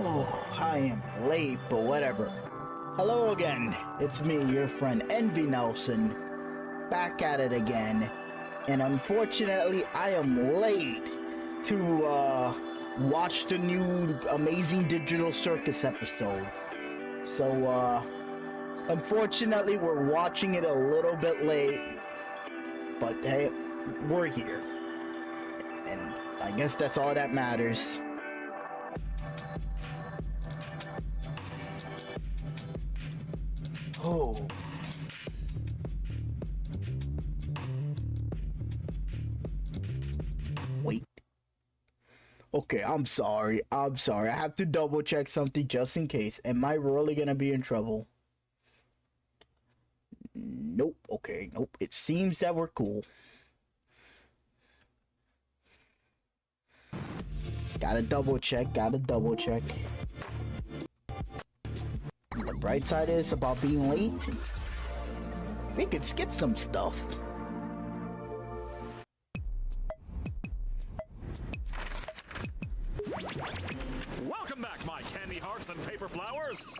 Oh, I am late, but whatever. Hello again, it's me, your friend envynoson, back at it again. And unfortunately, I am late to watch the new Amazing Digital Circus episode. So, unfortunately, we're watching it a little bit late. But hey, we're here. And I guess that's all that matters. Oh. Wait. Okay, I'm sorry. I have to double check something just in case. Am I really gonna be in trouble? Nope. Okay, nope. It seems that we're cool. Gotta double check. The bright side is about being late, we could skip some stuff. Welcome back, my candy hearts and paper flowers.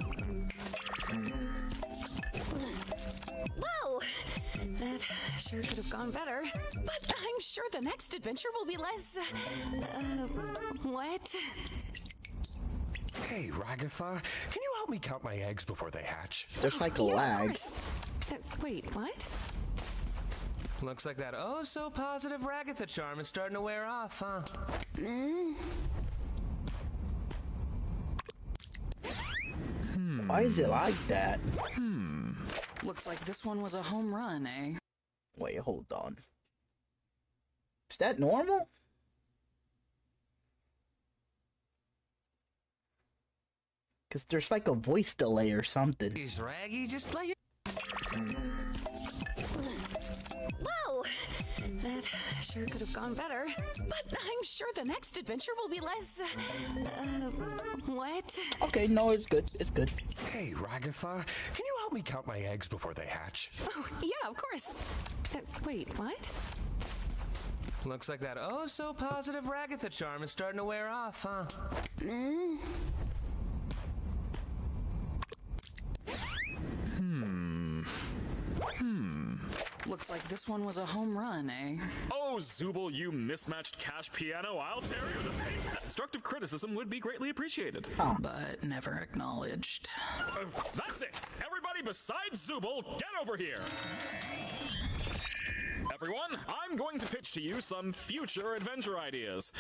Whoa! That sure could have gone better. But I'm sure the next adventure will be less... what? Hey, Ragatha, can you help me count my eggs before they hatch? There's like a Yeah, lag. of course. Wait, what? Looks like that oh-so-positive Ragatha charm is starting to wear off, huh? Why is it like that? Looks like this one was a home run, eh? Wait, hold on. Is that normal? Because there's like a voice delay or something. Jeez, Raggy, just let your... Whoa! That sure could have gone better. But I'm sure the next adventure will be less... what? Okay, no, it's good. It's good. Hey, Ragatha, can you help me count my eggs before they hatch? Oh, yeah, of course. Wait, what? Looks like that oh-so-positive Ragatha charm is starting to wear off, huh? Looks like this one was a home run, eh? Oh, Zooble, you mismatched cash piano, I'll tear you to pieces. Constructive criticism would be greatly appreciated. But never acknowledged. That's it! Everybody besides Zooble, get over here! Everyone, I'm going to pitch to you some future adventure ideas,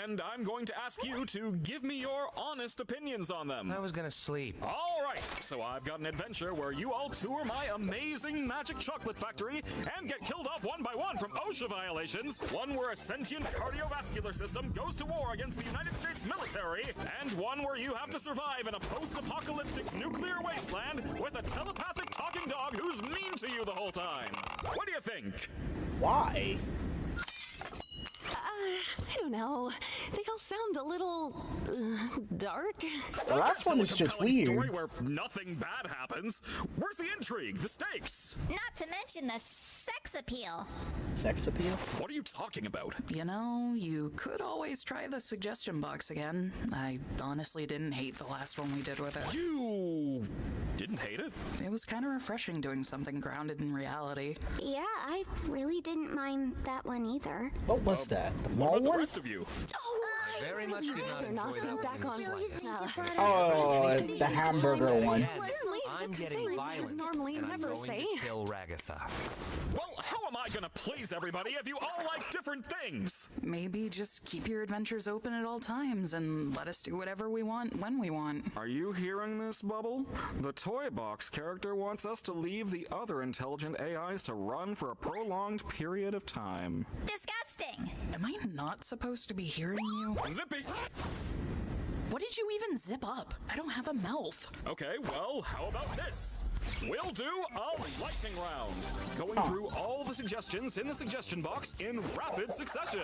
and I'm going to ask you to give me your honest opinions on them. I was gonna sleep. All right, so I've got an adventure where you all tour my amazing magic chocolate factory and get killed off one by one from OSHA violations, one where a sentient cardiovascular system goes to war against the United States military, and one where you have to survive in a post-apocalyptic nuclear wasteland with a telepathic talking dog who's mean to you the whole time. What do you think? Why? I don't know. They all sound a little... dark? The last one is just weird. Story where nothing bad happens. Where's the intrigue? The stakes? Not to mention the sex appeal. Sex appeal? What are you talking about? You know, you could always try the suggestion box again. I honestly didn't hate the last one we did with it. You didn't hate it? It was kind of refreshing doing something grounded in reality. Yeah, I really didn't mind that one either. What was that? The What mall about the one? rest of you? Oh, I very much did not enjoy that back one on in the slightest. Oh, the hamburger one. I'm getting violent, normally and I'm never going say. to kill Ragatha. Well, how am I gonna please everybody if you all like different things? Maybe just keep your adventures open at all times and let us do whatever we want when we want. Are you hearing this, Bubble? The Toy Box character wants us to leave the other intelligent AIs to run for a prolonged period of time. Disgusting. Am I not supposed to be hearing you? Zippy! What did you even zip up? I don't have a mouth. Okay, well, how about this? We'll do a lightning round, going through all the suggestions in the suggestion box in rapid succession.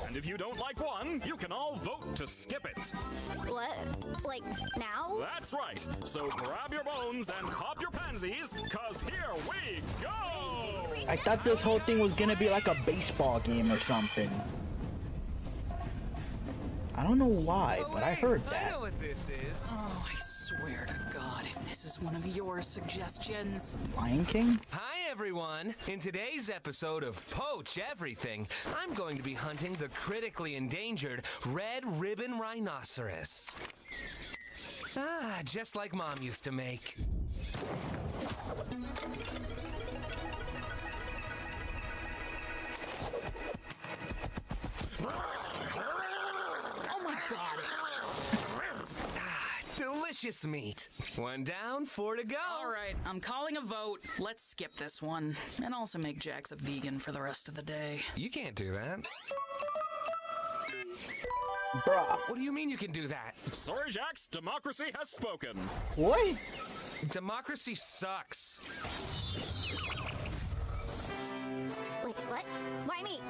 And if you don't like one, you can all vote to skip it. What? Like now? That's right. So grab your bones and pop your pansies, cause here we go! I thought this whole thing was gonna be like a baseball game or something. I don't know why, Oh, but I wait, heard I that. know what this is. Oh, I swear to God, if this is one of your suggestions. Lion King? Hi, everyone. In today's episode of Poach Everything, I'm going to be hunting the critically endangered red ribbon rhinoceros. Ah, just like Mom used to make. Oh my God. Delicious meat. One down, 4 to go. All right, I'm calling a vote. Let's skip this one. And also make Jax a vegan for the rest of the day. You can't do that. Bruh. What do you mean you can do that? Sorry, Jax, democracy has spoken. What? Democracy sucks. Wait, what? Why me?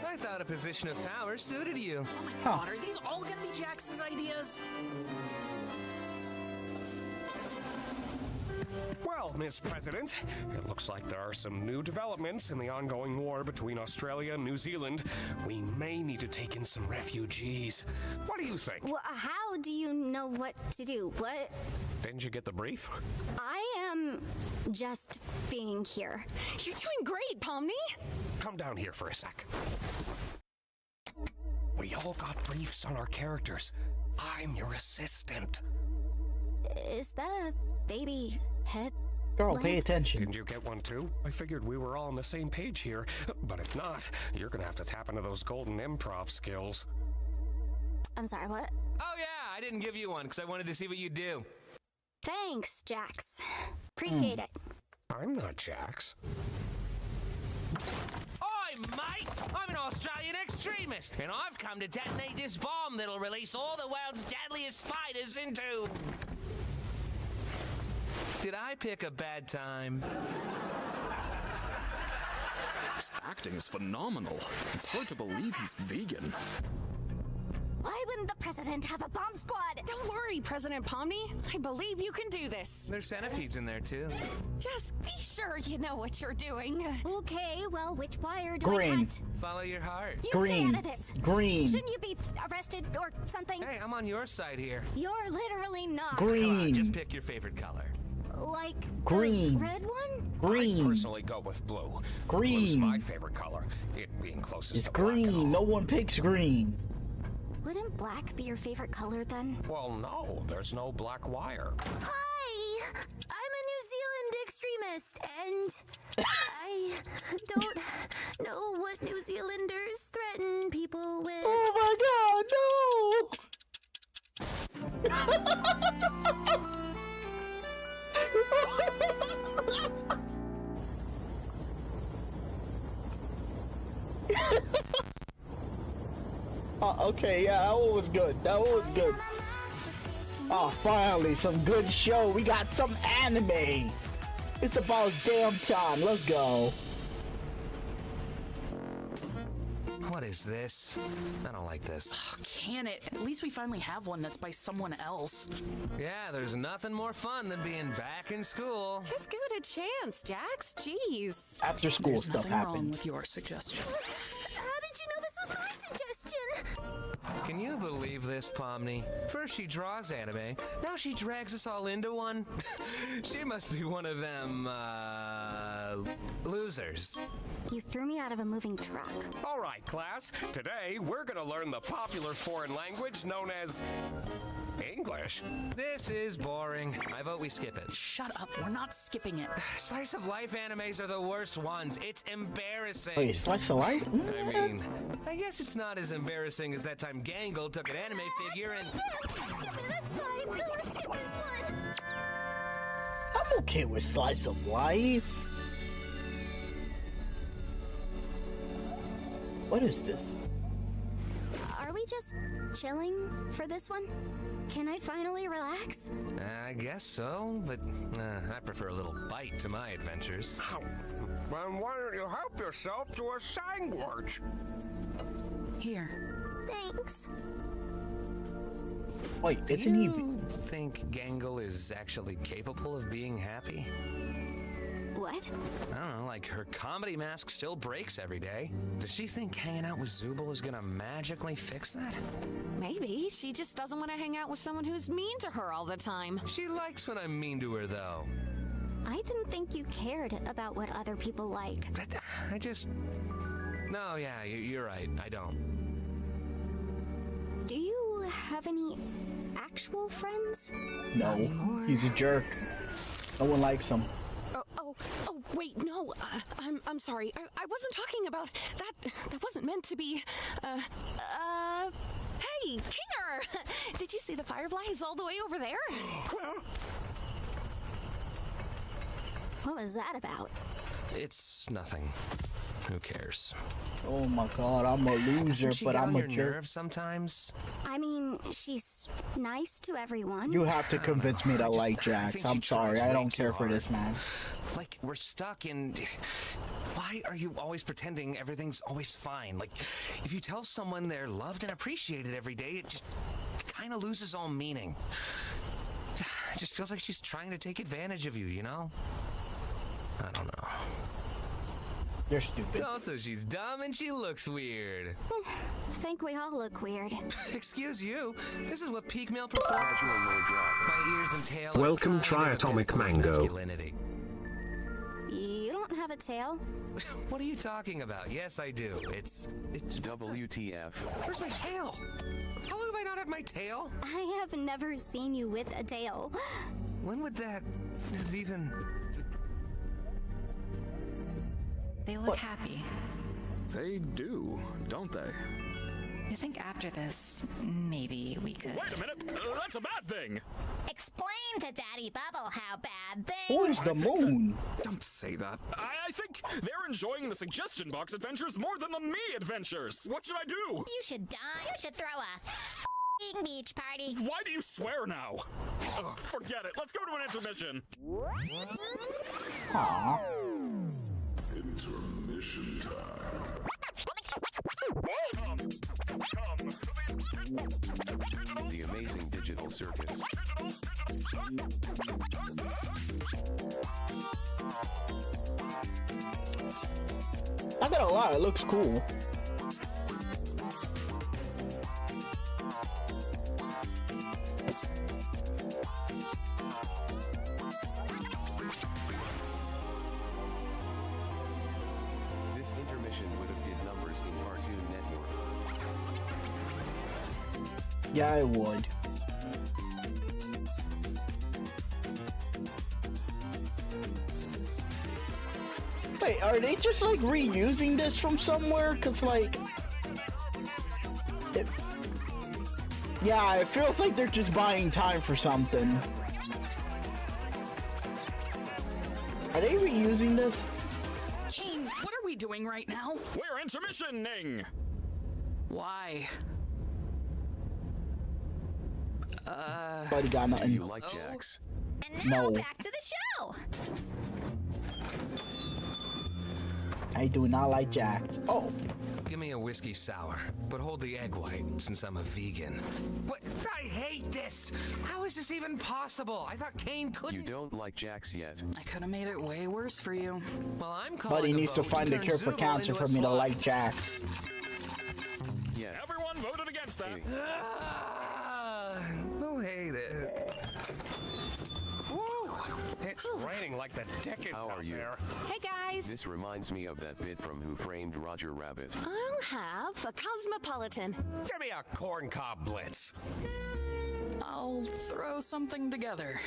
I thought a position of power suited you. Oh my God, are these all gonna be Jax's ideas? Well, Miss President, it looks like there are some new developments in the ongoing war between Australia and New Zealand. We may need to take in some refugees. What do you think? Well, how do you know what to do? What? Didn't you get the brief? I am just being here. You're doing great, Pomni. Come down here for a sec. We all got briefs on our characters. I'm your assistant. Is that a baby head? Girl, lamp? pay attention. Didn't you get one too? I figured we were all on the same page here. But if not, you're gonna have to tap into those golden improv skills. I'm sorry, what? Oh, yeah, I didn't give you one because I wanted to see what you'd do. Thanks, Jax. Appreciate it. I'm not Jax. Oi, mate! I'm an Australian extremist, and I've come to detonate this bomb that'll release all the world's deadliest spiders into... Did I pick a bad time? His acting is phenomenal. It's hard to believe he's vegan. Why wouldn't the president have a bomb squad? Don't worry, President Pomni. I believe you can do this. There's centipedes in there, too. Just be sure you know what you're doing. Okay, well, which wire do Green. I cut? Follow your heart. You stay Green. out of this. Green. Shouldn't you be arrested or something? Hey, I'm on your side here. You're literally not. Green. Just pick your favorite color. Like Green. the red one? I Green. personally go with blue. Green. Blue's my favorite color. It being closest It's to black and all. green. No one picks green. Wouldn't black be your favorite color then? Well, no, there's no black wire. Hi, I'm a New Zealand extremist, and I don't know what New Zealanders threaten people with. Oh my god, no! Okay, yeah, that one was good. That one was good. Oh, finally, some good show. We got some anime. It's about damn time. Let's go. What is this? I don't like this. Can it? At least we finally have one that's by someone else. Yeah, there's nothing more fun than being back in school. Just give it a chance, Jax. Jeez. After school There's stuff nothing wrong happens. with your suggestion. How did you know this was my suggestion? Can you believe this, Pomni? First she draws anime, now she drags us all into one. She must be one of them, losers. You threw me out of a moving truck. All right, class. Today, we're going to learn the popular foreign language known as English. This is boring. I vote we skip it. Shut up, we're not skipping it. Slice of life animes are the worst ones. It's embarrassing. Wait, slice of life? I mean, I guess it's not as embarrassing as that time Gangle took an anime figure and... Let's skip it, that's fine. No, let's skip this one. I'm okay with slice of life. What is this? Are we just chilling for this one? Can I finally relax? I guess so, but I prefer a little bite to my adventures. Then why don't you help yourself to a sandwich? Here. Thanks. Wait, Do isn't he? you think Gangle is actually capable of being happy? What? I don't know, like her comedy mask still breaks every day. Does she think hanging out with Zubul is gonna magically fix that? Maybe she just doesn't want to hang out with someone who's mean to her all the time. She likes when I'm mean to her, though. I didn't think you cared about what other people like. But I just... No, yeah, you're right. I don't. Do you have any actual friends? No, he's a jerk. No one likes him. Oh, wait, no. I'm sorry. I wasn't talking about that. That wasn't meant to be. Hey, Kinger! Did you see the fireflies all the way over there? What was that about? It's nothing. Who cares? Oh my god, I'm a loser, Doesn't she but get I'm on a your jerk. nerves sometimes? I mean, she's nice to everyone. You have to convince me to like Jax. think I'm she sorry, tries I way don't too care for hard. this man. Like, we're stuck in... Why are you always pretending everything's always fine? Like, if you tell someone they're loved and appreciated every day, it just kind of loses all meaning. It just feels like she's trying to take advantage of you, you know? I don't know. You're stupid. Also, she's dumb and she looks weird. Think we all look weird. Excuse you. This is what peak male performance is. My ears and tail. are Welcome, kind of a Triatomic bit of Mango. masculinity. You don't have a tail? What are you talking about? Yes, I do. It's WTF. Where's my tail? How long have I not had my tail? I have never seen you with a tail. When would that have even... They look happy. They do, don't they? I think after this, maybe we could. Wait a minute! That's a bad thing! Explain to Daddy Bubble how bad things. Who is the moon? Don't say that. I think they're enjoying the suggestion box adventures more than the me adventures. What should I do? You should die. You should throw a f***ing beach party. Why do you swear now? Ugh, forget it. Let's go to an intermission. Aww. Intermission time. The amazing digital circus. Not gonna lie, it looks cool. This intermission would have did numbers in Cartoon Network. Yeah, I would. Wait, are they just like reusing this from somewhere? Cause like, yeah, it feels like they're just buying time for something. Are they reusing this? Kane, what are we doing right now? We're intermissioning! Why? Buddy got Do nothing. you like Jax? And now No. back to the show. I do not like Jax. Oh, Give me a whiskey sour, but hold the egg white since I'm a vegan. What? I hate this! How is this even possible? I thought Kane couldn't. You don't like Jax yet. I could have made it way worse for you. Well, I'm calling Buddy a needs to vote find a turn cure for Zubul cancer into for a me to slug. like Jax. Yeah. Everyone voted against that. Amy. Oh, hate it. It's raining like the Dickens How are out you? there. Hey guys, This reminds me of that bit from Who Framed Roger Rabbit. I'll have a cosmopolitan. Give me a corncob blitz. I'll throw something together.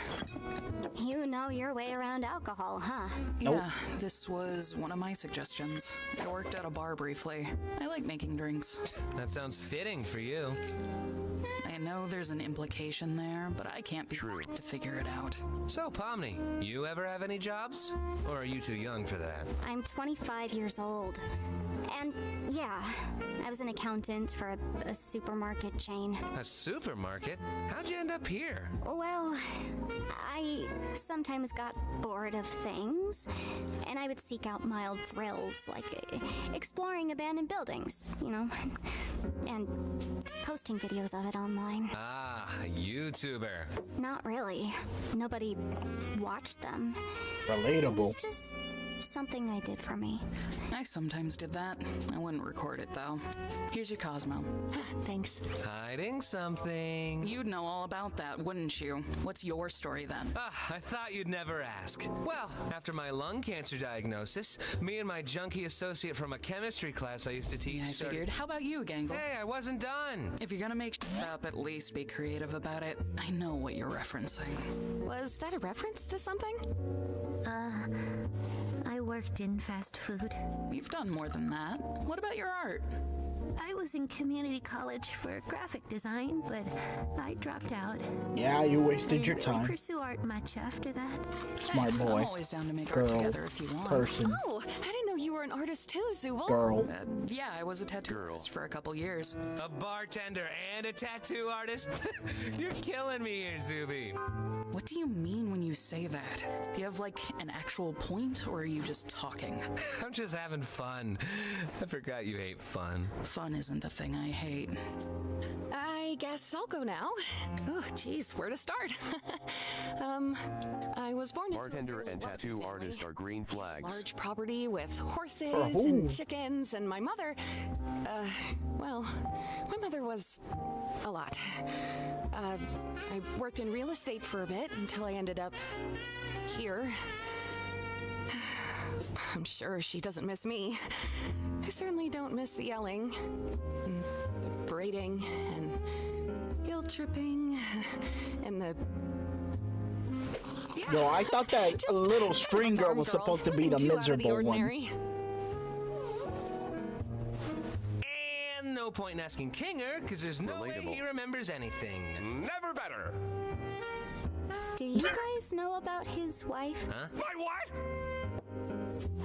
You know your way around alcohol, huh? Yeah, this was one of my suggestions. I worked at a bar briefly. I like making drinks. That sounds fitting for you. I know there's an implication there, but I can't be True. to figure it out. So, Pomni, you ever have any jobs? Or are you too young for that? I'm 25 years old. And yeah, I was an accountant for a supermarket chain. A supermarket? How'd How'd you end up here? Well, I sometimes got bored of things, and I would seek out mild thrills, like exploring abandoned buildings, you know, and posting videos of it online. Ah, YouTuber. Not really. Nobody watched them. Relatable. It was just something I did for me. I sometimes did that. I wouldn't record it, though. Here's your Cosmo. Thanks. Hiding something. You'd know all about that, wouldn't you? What's your story, then? I thought you'd never ask. Well, after my lung cancer diagnosis, me and my junkie associate from a chemistry class I used to teach I figured. How about you, Gangle? Hey, I wasn't done. If you're gonna make up, at least be creative about it. I know what you're referencing. Was that a reference to something? I worked in fast food. You've done more than that. What about your art? I was in community college for graphic design, but I dropped out. Yeah, you wasted your I didn't time. pursue art much after that. Smart boy. I'm always down to make Girl. art together if you want. Person. Oh, I didn't know you were an artist too, Zubal. Girl. Yeah, I was a tattoo artist for a couple years. A bartender and a tattoo artist? You're killing me here, Zuby. What do you mean when you say that? Do you have, like, an actual point, or are you just talking? I'm just having fun. I forgot you hate fun. Fun isn't the thing I hate. I guess I'll go now. Oh, geez, where to start? I was born into Bartender a and tattoo artist are green flags. large property with horses who? and chickens, and my mother, well, my mother was a lot. I worked in real estate for a bit until I ended up here. I'm sure she doesn't miss me. I certainly don't miss the yelling, and the braiding, and guilt tripping, and the... Yeah. Yo, I thought that Just little string girl was supposed to be the Too out of miserable one. ordinary. And no point in asking Kinger, because there's no way Relatable. he remembers anything. Never better. Do you guys know about his wife? Huh? My what?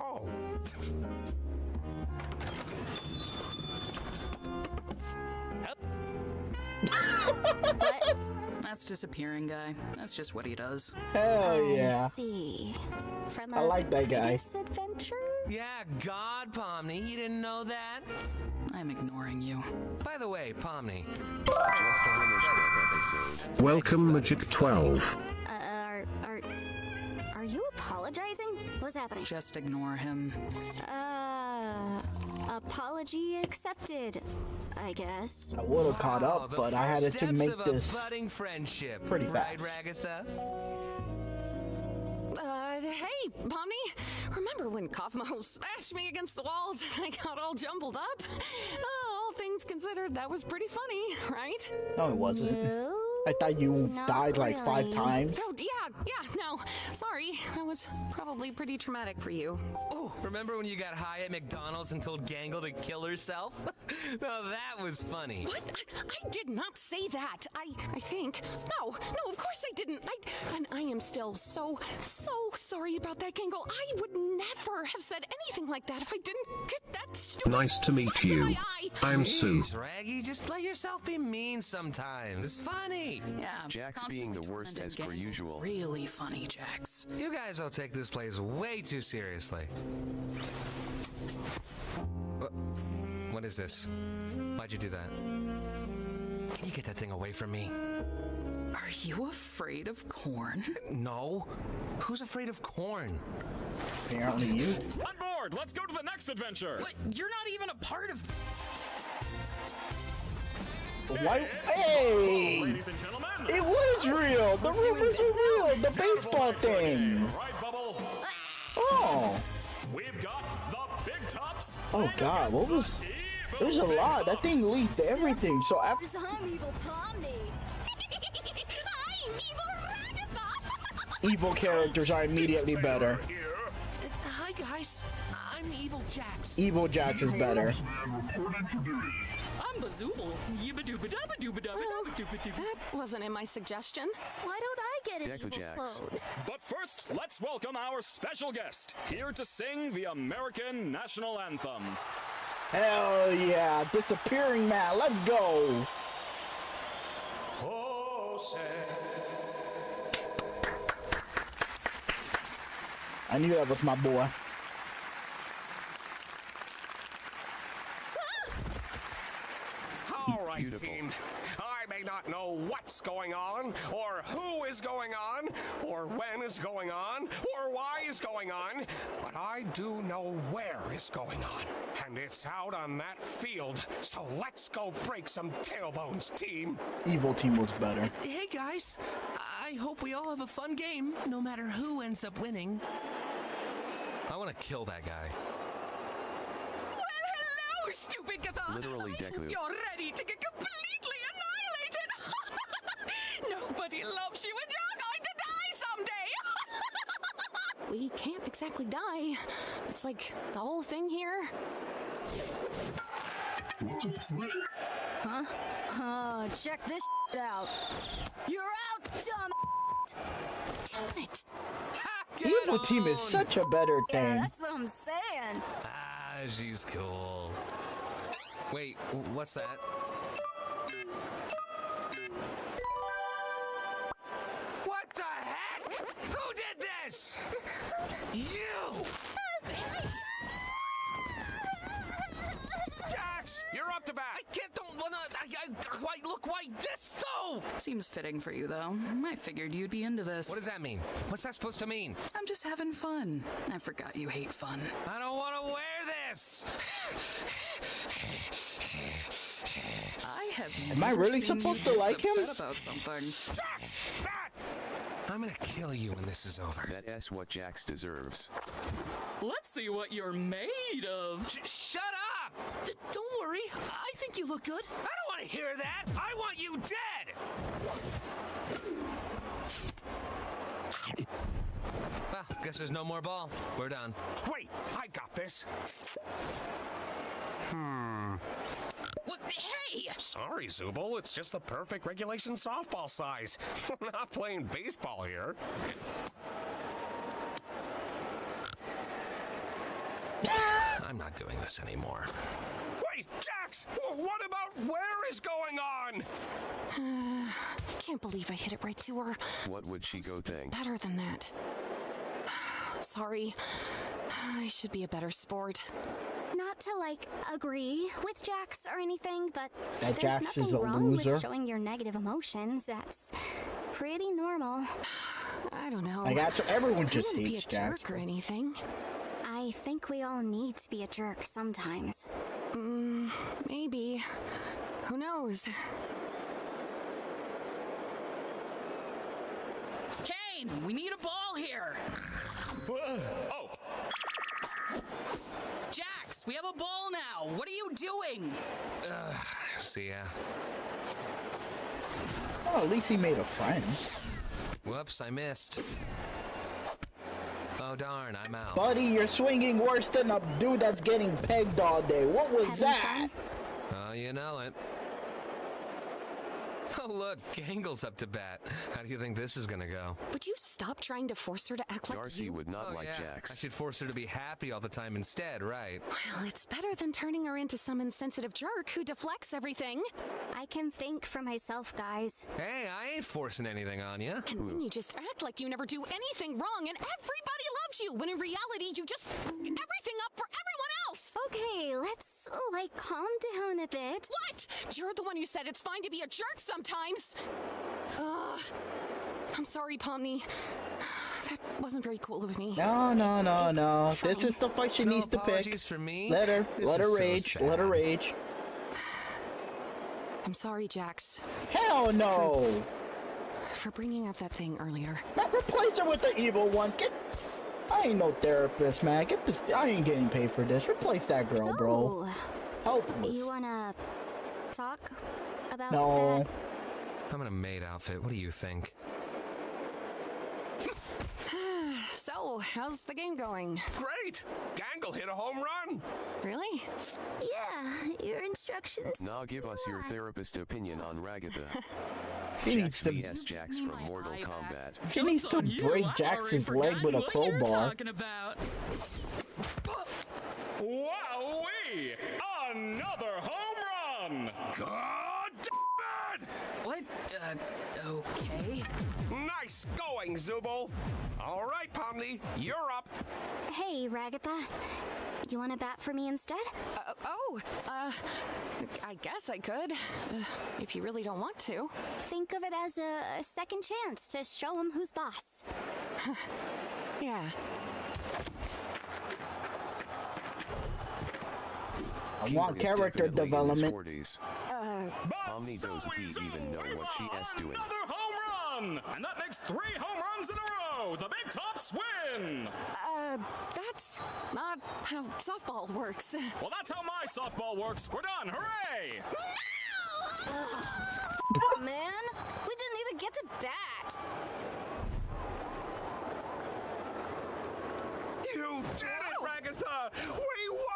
Oh. What? That's disappearing guy. That's just what he does. Hell yeah. I see. From I like that guy. previous adventure? Yeah, God, Pomni, you didn't know that? I'm ignoring you. By the way, Pomni, Just finished that episode. Welcome, Magic 12. Are you apologizing? What's happening? Just ignore him. Apology accepted, I guess. I would have caught Wow, up, the but I had first to steps make of a this. budding friendship. pretty Right, fast. Ragatha? Hey, Pomni, remember when Kaufmo smashed me against the walls and I got all jumbled up? All things considered, that was pretty funny, right? No, it wasn't. No, I thought you not died like 5 really. times. Oh, yeah, no, sorry. That was probably pretty traumatic for you. Oh, remember when you got high at McDonald's and told Gangle to kill herself? No, that was funny. What? I did not say that. I think. No, of course I didn't. And I am still so sorry about that, Gangle. I would never have said anything like that if I didn't get that stupid Nice to meet slice in you. my eye. I'm Sue. Jeez, Raggy, just let yourself be mean sometimes. It's funny. Yeah. Jax being the constantly worst tormented as per Gangle's usual. Really funny, Jax. You guys all take this place way too seriously. What is this? Why'd you do that? Can you get that thing away from me? Are you afraid of corn? No. Who's afraid of corn? Apparently you. On board! Let's go to the next adventure! What? You're not even a part of... Why? Hey! Ladies and gentlemen! It was real! The rumors were real! The baseball thing! Right, Bubble? Oh! We've got the big tops. Oh god, what was... There's a lot. That thing leaked everything, so after... I'm evil Pomni. I'm evil Ragatha. Evil characters are immediately better. Hi, guys. I'm Evil Jax. Evil Jax is better. I'm Bazoobal. That wasn't in my suggestion. Why don't I get an evil Deco-Jax. clone? But first, let's welcome our special guest, here to sing the American National Anthem. Hell yeah, disappearing man, let's go. Oh, I knew that was my boy. All right, team. I may not know what's going on, or who is going on, or when is going on, or why is going on, but I do know where is going on. And it's out on that field. So let's go break some tailbones, team. Evil team was better. Hey guys, I hope we all have a fun game, no matter who ends up winning. I want to kill that guy. Well, hello, stupid Cathar. Literally, Deku. You're ready to get completely annihilated. Nobody loves you, and you're going to die someday. We can't exactly die. It's like the whole thing here. What the frick? Huh? Check this out. You're out, dumb. Damn it. Evil team is such a better thing. Yeah, that's what I'm saying. Ah, she's cool. Wait, what's that? What the heck? Who did this? You! Jax, you're up to bat. I can't, don't wanna, why look like this though? Seems fitting for you, though. I figured you'd be into this. What does that mean? What's that supposed to mean? I'm just having fun. I forgot you hate fun. I don't want to wear this. I have Am I never really seen supposed you to this like him? upset about something. Jax, bat. I'm gonna kill you when this is over. That's what Jax deserves. Let's see what you're made of. Shut up! Don't worry, I think you look good. I don't want to hear that. I want you dead. Well, guess there's no more ball. We're done. Wait, I got this. What? Hey! Sorry, Zubul. It's just the perfect regulation softball size. We're not playing baseball here. I'm not doing this anymore. Wait, Jax! What about where is going on? I can't believe I hit it right to her. What would she go think? Better than that. Sorry. I should be a better sport. Not to like agree with Jax or anything, but That there's Jax nothing is a wrong loser. with showing your negative emotions. That's pretty normal. I don't know. I got you. Everyone just I wouldn't hates be a Jax. jerk or anything. I think we all need to be a jerk sometimes. Maybe. Who knows? Kane, we need a ball here. Oh, Jax, we have a ball now. What are you doing? See ya. Oh, at least he made a friend. Whoops, I missed. Oh darn, I'm out. Buddy, you're swinging worse than a dude that's getting pegged all day. What was Having that? fun? Oh, you know it. Oh look, Gangle's up to bat. How do you think this is gonna go? Would you stop trying to force her to act like Darcy you? would not Oh, like yeah. Jax. I should force her to be happy all the time instead, right? Well, it's better than turning her into some insensitive jerk who deflects everything. I can think for myself, guys. Hey, I ain't forcing anything on you. And then you just act like you never do anything wrong and everybody loves you, when in reality you just f everything up for everyone else. Okay, let's, like, calm down a bit. What? You're the one who said it's fine to be a jerk sometimes. I'm sorry, Pomni. That wasn't very cool of me. No. It's This is the fight she No needs to pick. apologies for me. Let her This is so rage. sad. Let her rage. I'm sorry, Jax, Hell no. for bringing up that thing earlier. Man, replace her with the evil one. I ain't no therapist, man. Get this. I ain't getting paid for this. Replace that girl, bro. Helpless. You wanna talk about No. that? I'm in a maid outfit. What do you think? So, how's the game going? Great! Gangle hit a home run! Really? Yeah, your instructions. Now give us your therapist opinion on Ragatha. She needs Jax to. vs Jax from Mortal Kombat. She needs to break Jax's leg with a crowbar. About. wowee! Another home run! God damn it! What? Okay. Nice going, Zubul. All right, Pomni, you're up. Hey, Ragatha. You want to bat for me instead? I guess I could. If you really don't want to. Think of it as a second chance to show him who's boss. Yeah. I want Is character definitely in his development. 40s. Pomni doesn't even know what she is doing. Another home run! And that makes 3 home runs in a row! The Big Tops win! That's not how softball works. Well, that's how my softball works. We're done. Hooray! Man, we didn't even get to bat. You did it, Ragatha! We won!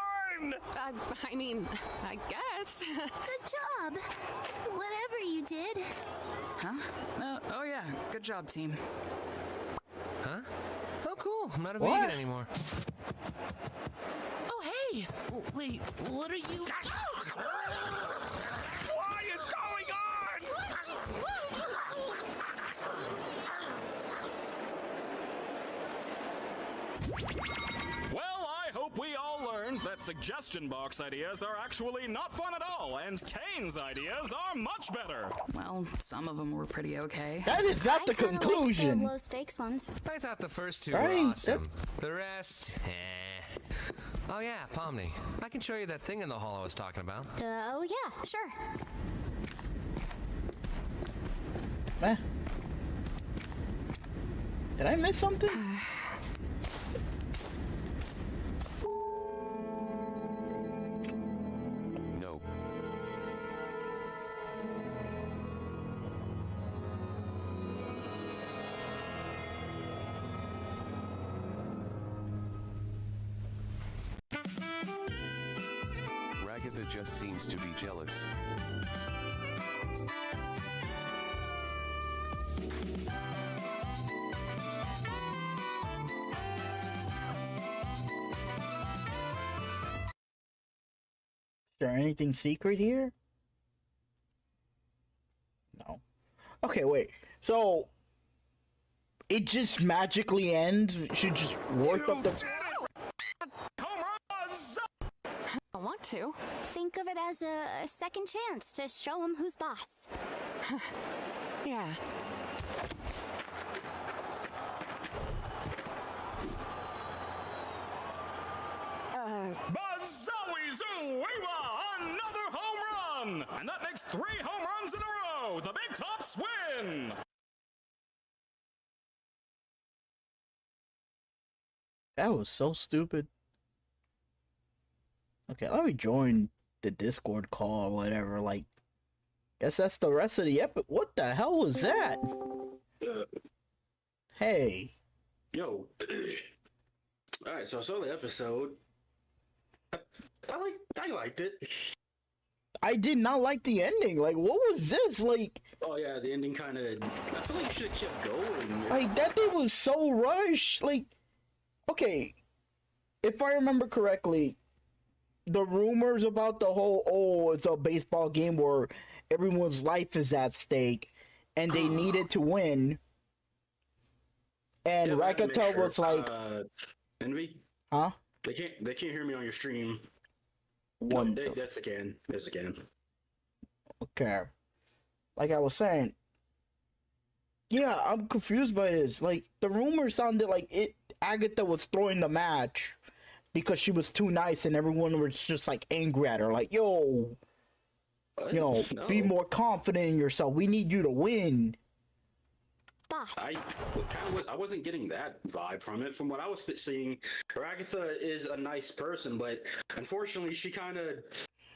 I mean, I guess. Good job. Whatever you did. Huh? Oh yeah, good job, team. Huh? Oh, cool. I'm not a What? vegan anymore. Oh, hey! Wait, what are you... What is going on? Well, I hope we all learned that suggestion box ideas are actually not fun at all, and Kane's ideas are much better. Well, some of them were pretty okay. That is not the I kinda liked the conclusion. low stakes ones. I thought the first 2 Right, were awesome. The rest, eh. Oh yeah, Pomni. I can show you that thing in the hall I was talking about. Oh yeah, sure. Eh. Did I miss something? Nope. Ragatha just seems to be jealous. Is there anything secret here? No. Okay, wait. So it just magically ends? Should just work up the... Home runs! I want to. Think of it as a second chance to show him who's boss. Yeah. Bazzowie-zoo-wee-wah! Another home run! And that makes 3 home runs in a row! The Big Tops win! That was so stupid. Okay, let me join the Discord call or whatever. Like, guess that's the rest of the epic. What the hell was that? Hey. Yo. Alright, so I saw the episode. I liked it. I did not like the ending. Like, what was this? Like, oh yeah, the ending kind of. I feel like you should have kept going. Like, that thing was so rushed. Like, okay, if I remember correctly, the rumors about the whole, oh, it's a baseball game where everyone's life is at stake and they needed to win. And Ragatha was like, Envy? huh? They can't hear me on your stream. One. No, yes, they can. Yes, they can. Okay. Like I was saying, yeah, I'm confused by this. Like, the rumor sounded like Agatha was throwing the match because she was too nice and everyone was just like angry at her. Like, yo, you know, be more confident in yourself. We need you to win. Boss. I wasn't getting that vibe from it. From what I was seeing, Agatha is a nice person, but unfortunately,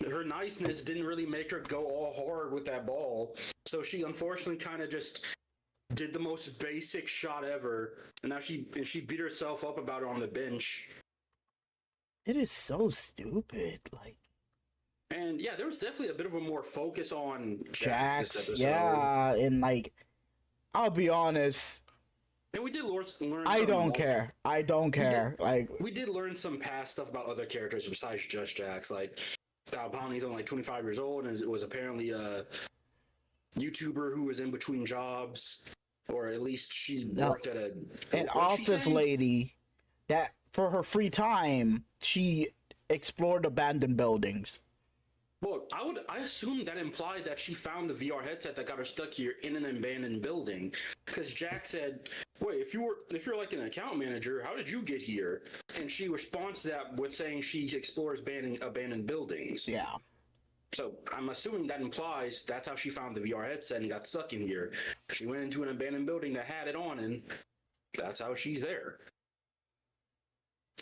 her niceness didn't really make her go all hard with that ball. So she unfortunately kind of just did the most basic shot ever, and now she beat herself up about it on the bench. It is so stupid. Like, and yeah, there was definitely a bit of a more focus on Jax, this episode. yeah, and like, I'll be honest. And we did learn I don't care. I don't care. We did learn some past stuff about other characters besides just Jax. Like, Pawnee only like 25 years old, and it was apparently YouTuber who was in between jobs, or at least she worked at an office lady that for her free time she explored abandoned buildings. Well, I assume that implied that she found the VR headset that got her stuck here in an abandoned building. Because Jack said, "Wait, if you're like an account manager, how did you get here?" And she responds to that with saying she explores abandoned buildings. Yeah. So I'm assuming that implies that's how she found the VR headset and got stuck in here. She went into an abandoned building that had it on, and that's how she's there.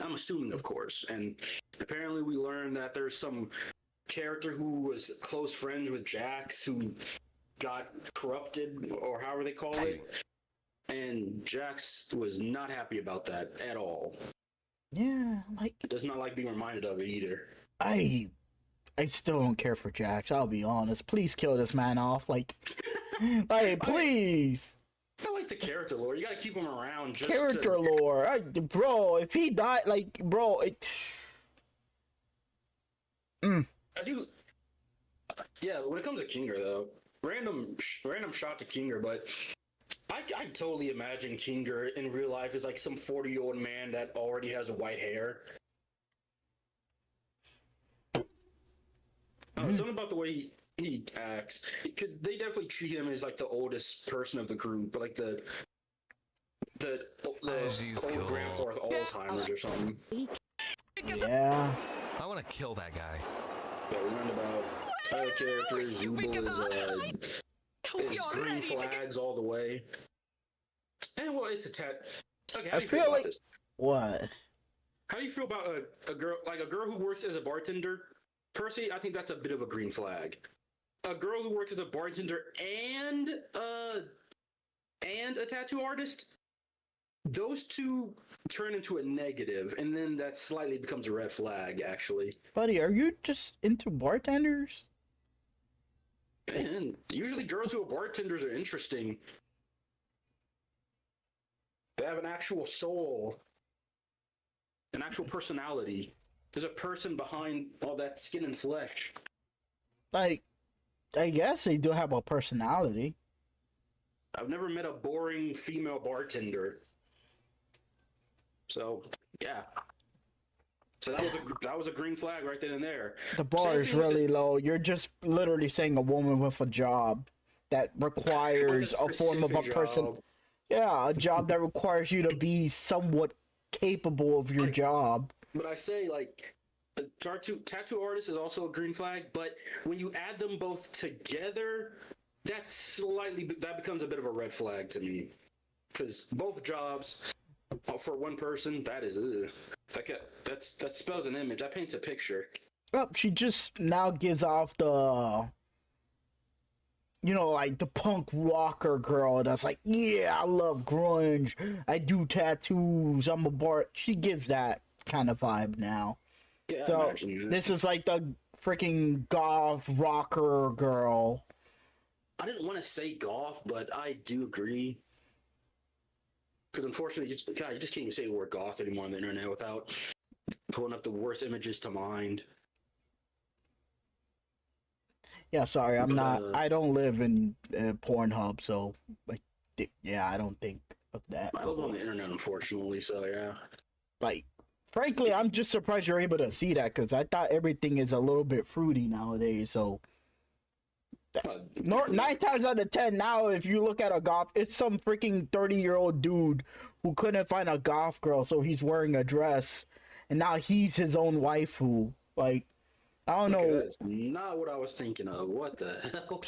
I'm assuming, of course. And apparently we learned that there's some character who was close friends with Jax who got corrupted, or however they call it, and Jax was not happy about that at all. Yeah, like, does not like being reminded of it either. I still don't care for Jax, I'll be honest. Please kill this man off, like please. I like the character lore. You gotta keep him around. Just character lore, bro. If he died, like, bro, I do. Yeah, when it comes to Kinger, though, random shot to Kinger, but I totally imagine Kinger in real life is like some 40-year-old man that already has white hair. Something about the way he acts, because they definitely treat him as like the oldest person of the group, but like the old grandpa with Alzheimer's or something. Yeah. I want to kill that guy. Yeah, we learned about other characters. Zubul is green flags all the way. And well, it's a Okay, how do you feel about this? What? How do you feel about a girl who works as a bartender? Personally, I think that's a bit of a green flag. A girl who works as a bartender and a tattoo artist, those two turn into a negative, and then that slightly becomes a red flag, actually. Buddy, are you just into bartenders? And usually girls who are bartenders are interesting. They have an actual soul, an actual personality. There's a person behind all that skin and flesh. Like, I guess they do have a personality. I've never met a boring female bartender. So, yeah. So that was a green flag right then and there. The bar is really low. You're just literally saying a woman with a job that requires a form of a person. Yeah, a job that requires you to be somewhat capable of your job. But I say, like, a tattoo artist is also a green flag, but when you add them both together, that becomes a bit of a red flag to me. Because both jobs, for one person, that spells an image. That paints a picture. Well, she just now gives off the, like the punk rocker girl that's like, yeah, I love grunge, I do tattoos, I'm a bart. She gives that kind of vibe now. Yeah, so this is like the freaking goth rocker girl. I didn't want to say goth, but I do agree. Because unfortunately, you just can't even say the word goth anymore on the internet without pulling up the worst images to mind. Yeah, sorry, I don't live in Pornhub, so I don't think of that. I live on the internet, unfortunately, so yeah. Like, frankly, I'm just surprised you're able to see that, because I thought everything is a little bit fruity nowadays, so... 9 times out of 10 now, if you look at a goth, it's some freaking 30-year-old dude who couldn't find a goth girl, so he's wearing a dress, and now he's his own waifu. Like, I don't know. That's not what I was thinking of. What the hell?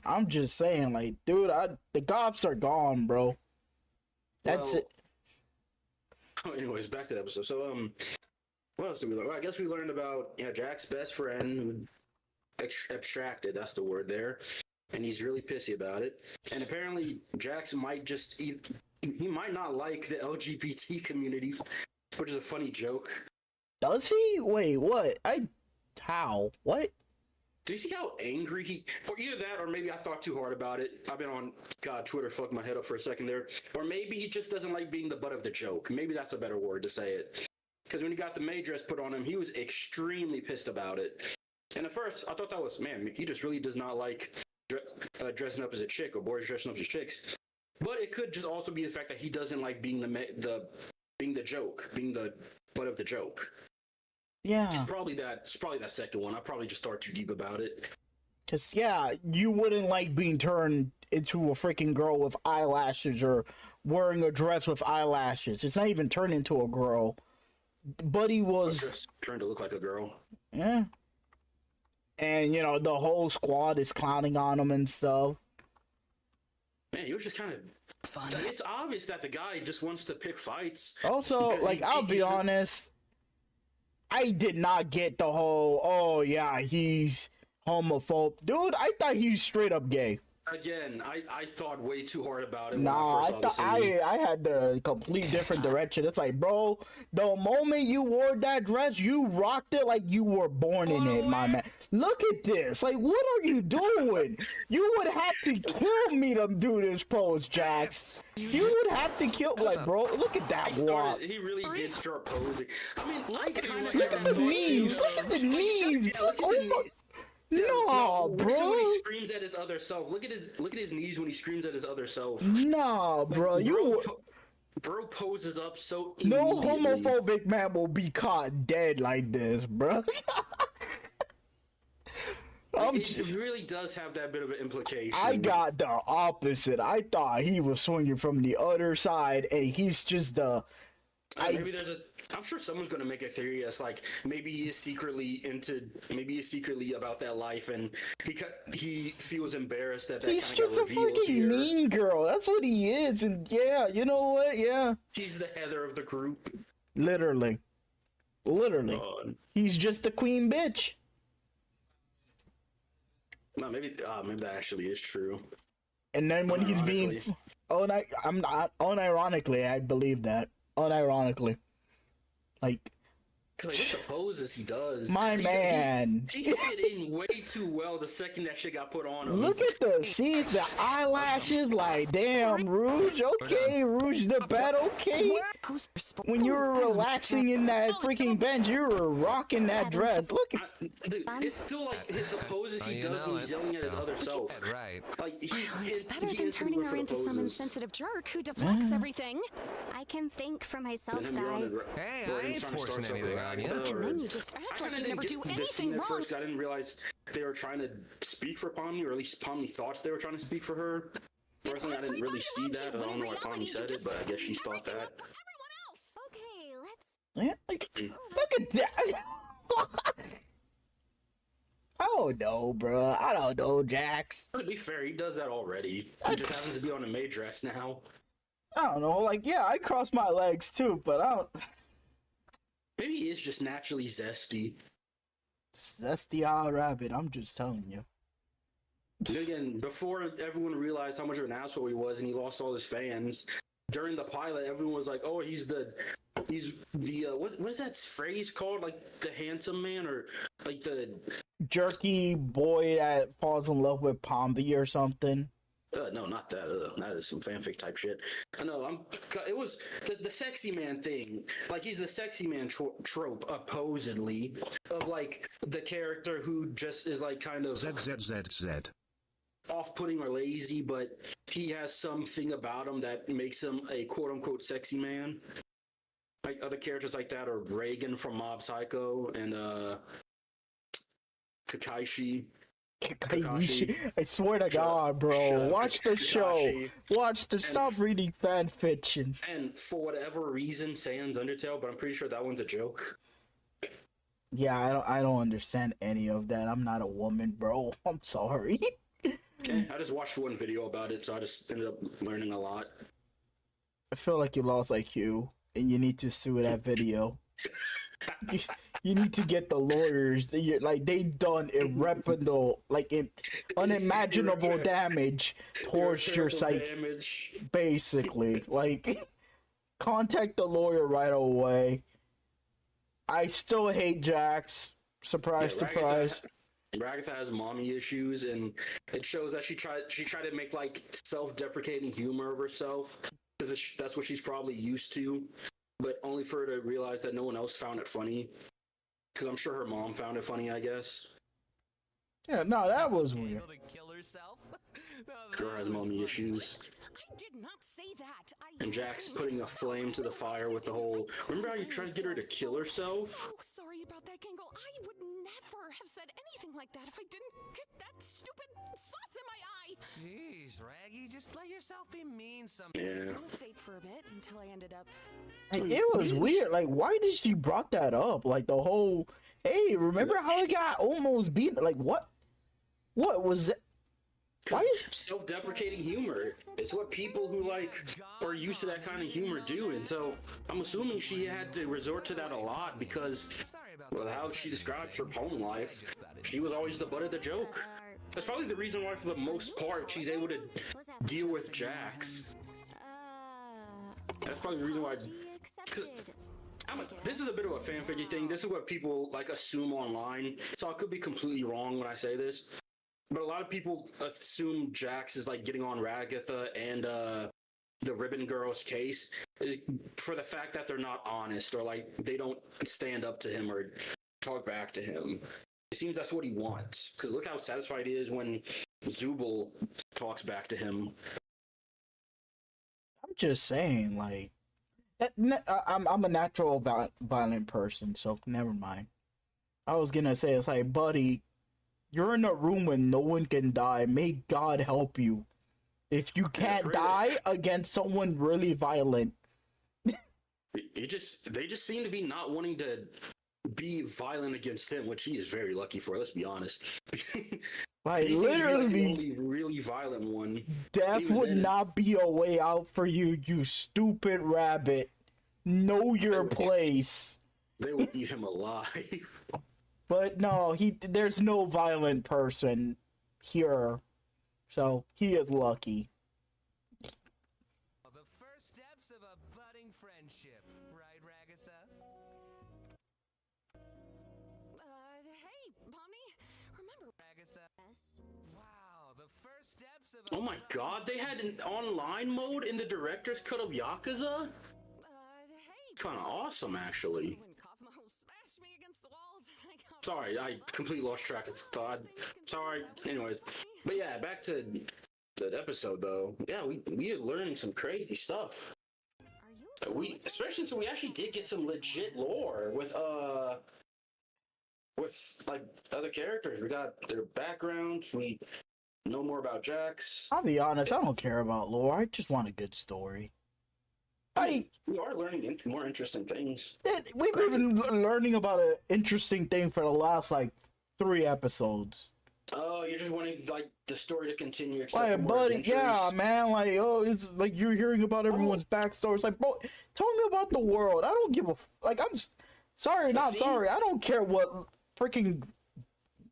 I'm just saying, like, dude, the goths are gone, bro. That's it. Anyways, back to the episode. So, what else did we learn? Well, I guess we learned about Jack's best friend, abstracted, that's the word there, and he's really pissy about it. And apparently Jax might he might not like the LGBT community, which is a funny joke. Does he? Wait, what? How? What? Do you see how angry or either that, or maybe I thought too hard about it. I've been on Twitter, fucked my head up for a second there. Or maybe he just doesn't like being the butt of the joke. Maybe that's a better word to say it. Because when he got the maid dress put on him, he was extremely pissed about it. And at first, I thought that was, man, he just really does not like dressing up as a chick, or boys dressing up as chicks. But it could just also be the fact that he doesn't like being being the joke, being the butt of the joke. Yeah. It's probably that second one. I probably just thought too deep about it. Cause yeah, you wouldn't like being turned into a freaking girl with eyelashes or wearing a dress with eyelashes. It's not even turned into a girl. Buddy was just trying to look like a girl. Yeah. And you know, the whole squad is clowning on him and stuff. Man, he was just kind of fun. It's obvious that the guy just wants to pick fights. Also, like, I'll be honest, I did not get the whole, oh yeah, he's homophobe. Dude, I thought he was straight up gay. Again, I thought way too hard about it. Nah, I had the complete different direction. It's like, bro, the moment you wore that dress, you rocked it like you were born in it, my man. Look at this. Like, what are you doing? You would have to kill me to do this pose, Jax. You would have to kill, like, bro, look at that walk. He really did start posing. I mean, look at the knees. Look at the knees. No, bro. Look when he screams at his other self. Look at his knees when he screams at his other self. No, bro. Like, bro poses up so. No homophobic man will be caught dead like this, bro. It really does have that bit of an implication. I got the opposite. I thought he was swinging from the other side, and he's just the. I'm sure someone's gonna make a theory that's like maybe he is secretly about that life, and he feels embarrassed that he's just a freaking mean girl. That's what he is, and yeah, you know what? Yeah, he's the Heather of the group. Literally, he's just a queen bitch. No, maybe that actually is true. And then when he's being, I'm not unironically, I believe that unironically. Like, because like, look the poses he does. He fit in way too well the second that shit got put on him. Look at the eyelashes, like, damn, Rouge, okay, Rouge the Bat, okay. When you were relaxing in that freaking bench, you were rocking that dress. Look at dude, it's still like the poses he does when he's yelling at his other self. Right. Like, it's better than turning her into some insensitive jerk who deflects everything. I can think for myself, guys. Hey, I ain't forcing anything on you. And then you just act like you never do anything wrong. First, I didn't realize they were trying to speak for Pomni, or at least Pomni thought they were trying to speak for her. Personally, I didn't really see that. I don't know why Pomni said it, but I guess she thought that. Okay, let's. Yeah, like, look at that. I don't know, bro. I don't know, Jax. To be fair, he does that already. He just happens to be on a maid dress now. I don't know. Like, yeah, I cross my legs too, but I don't. Maybe he is just naturally zesty. Zesty old rabbit, I'm just telling you. Again, before everyone realized how much of an asshole he was and he lost all his fans, during the pilot, everyone was like, oh, he's the what is that phrase called? Like the handsome man, or like the jerky boy that falls in love with Pombi or something. No, not that. That is some fanfic type shit. No, it was the sexy man thing. Like, he's the sexy man trope, supposedly, of like the character who just is like kind of off-putting or lazy, but he has something about him that makes him a quote-unquote sexy man. Like other characters like that are Reagan from Mob Psycho and Kakashi. I swear to God, bro. Watch the show. Stop reading fan fiction. And for whatever reason, Sans Undertale, but I'm pretty sure that one's a joke. Yeah, I don't understand any of that. I'm not a woman, bro. I'm sorry. Okay, I just watched one video about it, so I just ended up learning a lot. I feel like you lost IQ, and you need to sue that video. You need to get the lawyers. They done irreparable, unimaginable damage towards your psyche. Basically, like, contact the lawyer right away. I still hate Jax. Surprise, surprise. Ragatha has mommy issues, and it shows that she tried to make like self-deprecating humor of herself because that's what she's probably used to, but only for her to realize that no one else found it funny. Because I'm sure her mom found it funny, I guess. Yeah, no, that was weird. Able to kill herself? Girl has mommy issues. I did not say that. And Jack's putting a flame to the fire with the whole. Remember how you tried to get her to kill herself? So sorry about that, Gangle. I would never have said anything like that if I didn't get that stupid sauce in my eye. Jeez, Raggy, just let yourself be mean sometimes. Yeah. I stayed for a bit until I ended up. It was weird. Like, why did she brought that up? Like the whole, hey, remember how he got almost beaten? Like, what? What was it? Why? Self-deprecating humor. It's what people who like are used to that kind of humor do, and so I'm assuming she had to resort to that a lot because, well, how she describes her home life, she was always the butt of the joke. That's probably the reason why, for the most part, she's able to deal with Jax. That's probably the reason why. This is a bit of a fanficky thing. This is what people like assume online, so I could be completely wrong when I say this. But a lot of people assume Jax is like getting on Ragatha and the Ribbon Girl's case is for the fact that they're not honest or like they don't stand up to him or talk back to him. It seems that's what he wants. Because look how satisfied he is when Zubul talks back to him. I'm just saying, like, I'm a natural violent person, so never mind. I was gonna say, it's like, buddy, you're in a room where no one can die. May God help you. If you can't die against someone really violent. They just seem to be not wanting to be violent against him, which he is very lucky for, let's be honest. Like, he literally, the only really violent one. Death would not be a way out for you, you stupid rabbit. Know your place. They would eat him alive. But no, there's no violent person here. So he is lucky. The first steps of a budding friendship, right, Ragatha? Hey, Pomni, remember Ragatha? Yes. Wow, the first steps of a Oh my god, they had an online mode in the director's cut of Yakuza? Hey. Kind of awesome, actually. When Kaufmo smashed me against the walls, I got Sorry, I completely lost track of thought. Sorry. Anyways, but yeah, back to the episode though. Yeah, we are learning some crazy stuff. Especially since we actually did get some legit lore with like other characters. We got their backgrounds. We know more about Jax. I'll be honest, I don't care about lore. I just want a good story. We are learning more interesting things. We've been learning about an interesting thing for the last like 3 episodes. Oh, you're just wanting like the story to continue. Like, buddy, yeah, man. Like, oh, it's like you're hearing about everyone's backstory. It's like, bro, tell me about the world. I don't give a like. I'm sorry, not sorry. I don't care what freaking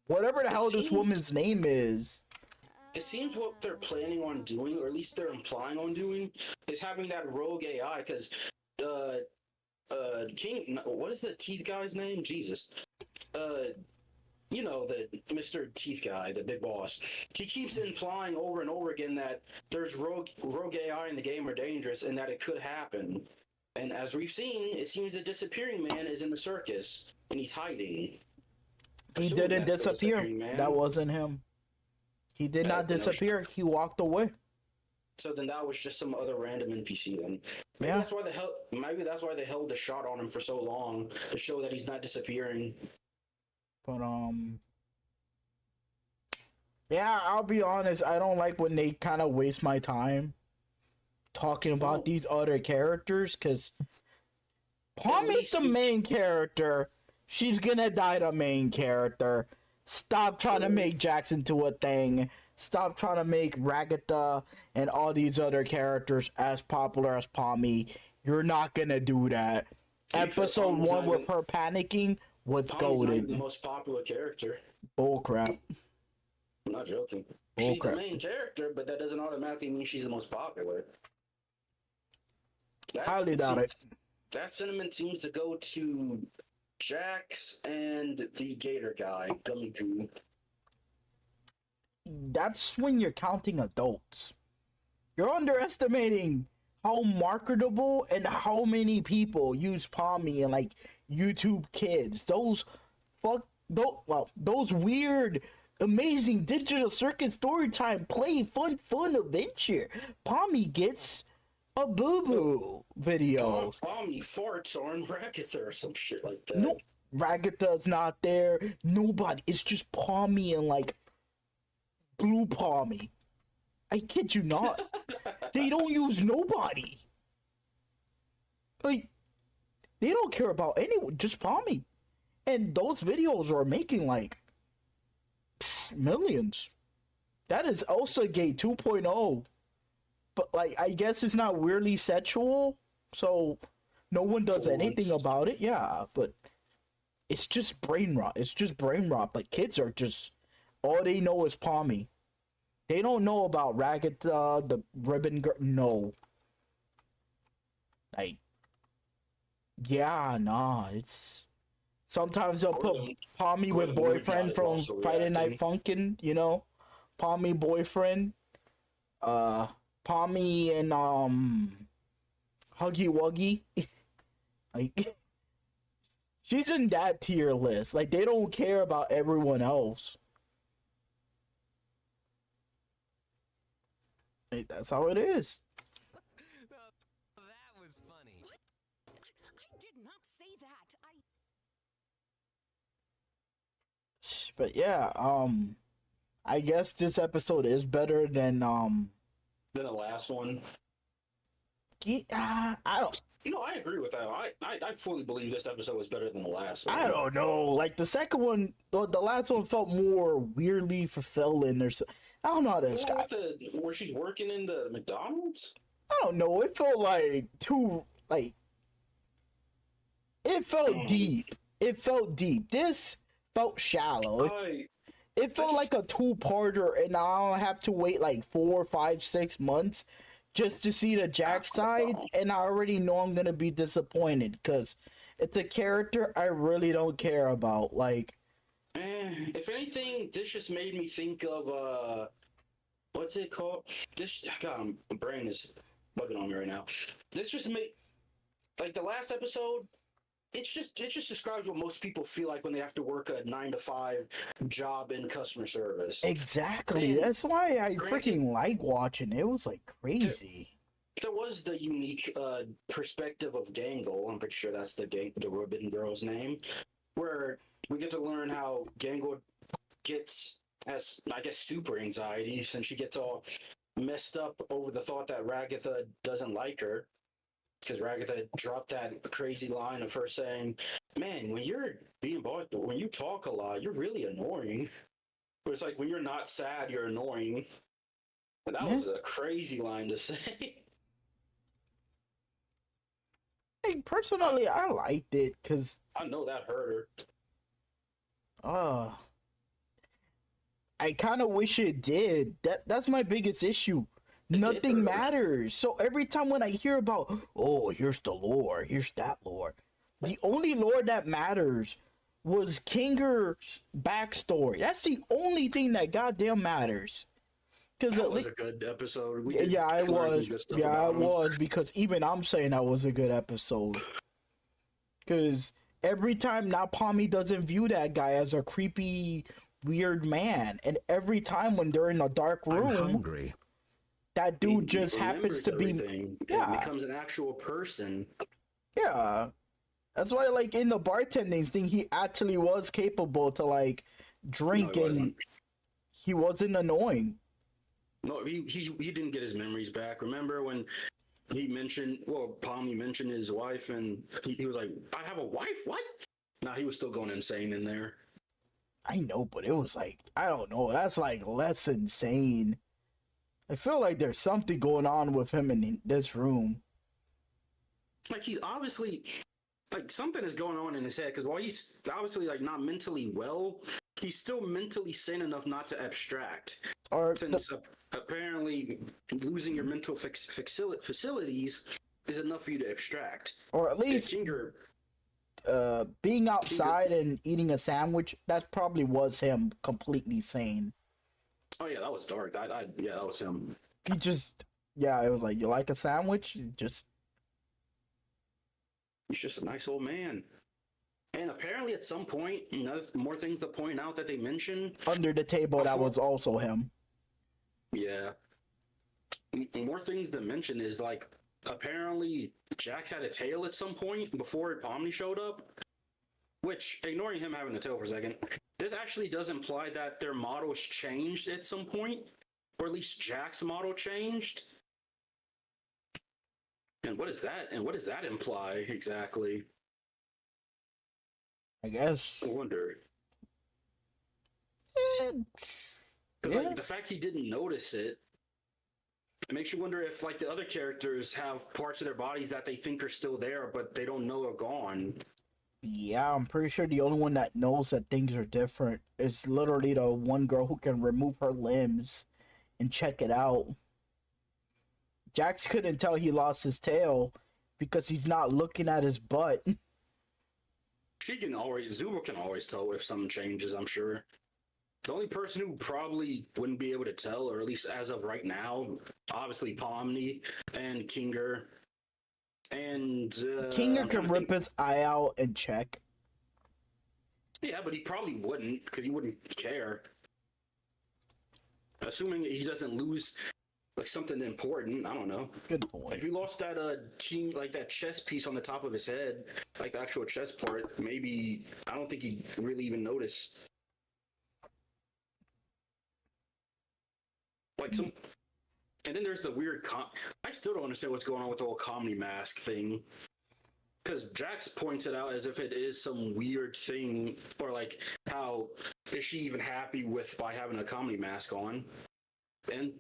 whatever the hell this woman's name is. It seems what they're planning on doing, or at least they're implying on doing, is having that rogue AI. Because, King, what is the teeth guy's name? Jesus, you know, the Mr. Teeth guy, the big boss. He keeps implying over and over again that there's rogue AI in the game are dangerous, and that it could happen. And as we've seen, it seems the disappearing man is in the circus, and he's hiding. He didn't disappear. That wasn't him. He did not disappear. He walked away. So then that was just some other random NPC then. Maybe that's why they held the shot on him for so long, to show that he's not disappearing. But yeah, I'll be honest, I don't like when they kind of waste my time talking about these other characters, because Pommy's the main character. She's gonna die the main character. Stop trying to make Jax into a thing. Stop trying to make Ragatha and all these other characters as popular as Pommy. You're not gonna do that. Episode 1 with her panicking was goated. The most popular character. Bullcrap. I'm not joking. She's the main character, but that doesn't automatically mean she's the most popular. Highly doubt it. That sentiment seems to go to Jax and the Gator guy, Gummy Goo. That's when you're counting adults. You're underestimating how marketable and how many people use Pommy and like YouTube kids. Those weird Amazing digital circus story time, play, fun adventure. Pommy gets a boo-boo videos. Pommy farts on Ragatha or some shit like that. No, Ragatha's not there. Nobody. It's just Pommy and like Blue Pommy. I kid you not. They don't use nobody. Like, they don't care about anyone, just Pommy. And those videos are making like millions. That is Elsa Gate 2.0. But like, I guess it's not weirdly sexual, so no one does anything about it. Yeah, but it's just brain rot. It's just brain rot. Like, kids are just, all they know is Pommy. They don't know about Ragatha, the ribbon girl. No. Like, yeah, nah, it's... Sometimes they'll put Pommy with boyfriend from Friday Night Funkin', you know? Pommy boyfriend. Pommy and, Huggy Wuggy. Like, she's in that tier list. Like, they don't care about everyone else. Like, that's how it is. That was funny. What? I did not say that. But yeah, I guess this episode is better than the last one. Yeah, I don't. You know, I agree with that. I fully believe this episode was better than the last one. I don't know. Like the second one, the last one felt more weirdly fulfilling. Or I don't know how to describe. Where she's working in the McDonald's. I don't know. It felt like too like. It felt deep. It felt deep. This felt shallow. It felt like a two-parter, and I don't have to wait like 4, 5, 6 months just to see the Jack side, and I already know I'm gonna be disappointed because it's a character I really don't care about. Like, if anything, this just made me think of what's it called? This God, my brain is bugging on me right now. This just made like the last episode. It just describes what most people feel like when they have to work a 9-to-5 job in customer service. Exactly. Man, that's why I freaking like watching it. It was like crazy. There was the unique perspective of Gangle. I'm pretty sure that's the ribbon girl's name, where we get to learn how Gangle has, I guess, super anxiety since she gets all messed up over the thought that Ragatha doesn't like her. Because Ragatha dropped that crazy line of her saying, "Man, when you're being bored, when you talk a lot, you're really annoying." But it's like when you're not sad, you're annoying. And that was a crazy line to say. Hey, personally, I liked it because I know that hurt her. I kind of wish it did. That's my biggest issue. Nothing matters. So every time when I hear about, oh, here's the lore, here's that lore, the only lore that matters was Kinger's backstory. That's the only thing that goddamn matters. Because that was a good episode. Yeah, it was. Yeah, it was, because even I'm saying that was a good episode. Because every time now Pommy doesn't view that guy as a creepy, weird man, and every time when they're in a dark room, I'm hungry. That dude just happens to be. Yeah, it becomes an actual person. Yeah, that's why, like in the bartending thing, he actually was capable to like drink, and he wasn't annoying. No, he didn't get his memories back. Remember when he mentioned, Pommy mentioned his wife, and he was like, "I have a wife? What?" Nah, he was still going insane in there. I know, but it was like, I don't know. That's like less insane. I feel like there's something going on with him in this room. Like, he's obviously, like, something is going on in his head, because while he's obviously, like, not mentally well, he's still mentally sane enough not to abstract. Since apparently losing your mental facilities is enough for you to abstract. Or at least being outside and eating a sandwich, that probably was him completely sane. Oh yeah, that was dark. Yeah, that was him. He just, it was like, you like a sandwich? He's just a nice old man. And apparently at some point, more things to point out that they mentioned. Under the table, that was also him. Yeah. More things to mention is, like, apparently Jax had a tail at some point before Pomni showed up. Which, ignoring him having a tail for a second, this actually does imply that their models changed at some point. Or at least Jax's model changed. And what is that? And what does that imply exactly? I guess. I wonder. Because like the fact he didn't notice it makes you wonder if like the other characters have parts of their bodies that they think are still there, but they don't know are gone. Yeah, I'm pretty sure the only one that knows that things are different is literally the one girl who can remove her limbs and check it out. Jax couldn't tell he lost his tail because he's not looking at his butt. Zuba can always tell if something changes, I'm sure. The only person who probably wouldn't be able to tell, or at least as of right now, obviously Pomni and Kinger. And Kinger can rip his eye out and check. Yeah, but he probably wouldn't, because he wouldn't care. Assuming he doesn't lose like something important, I don't know. Good point. If he lost that that chest piece on the top of his head, like the actual chest part, maybe I don't think he'd really even notice. Like some, and then there's the weird. I still don't understand what's going on with the whole comedy mask thing. Because Jax points it out as if it is some weird thing, or like, how is she even happy by having a comedy mask on? And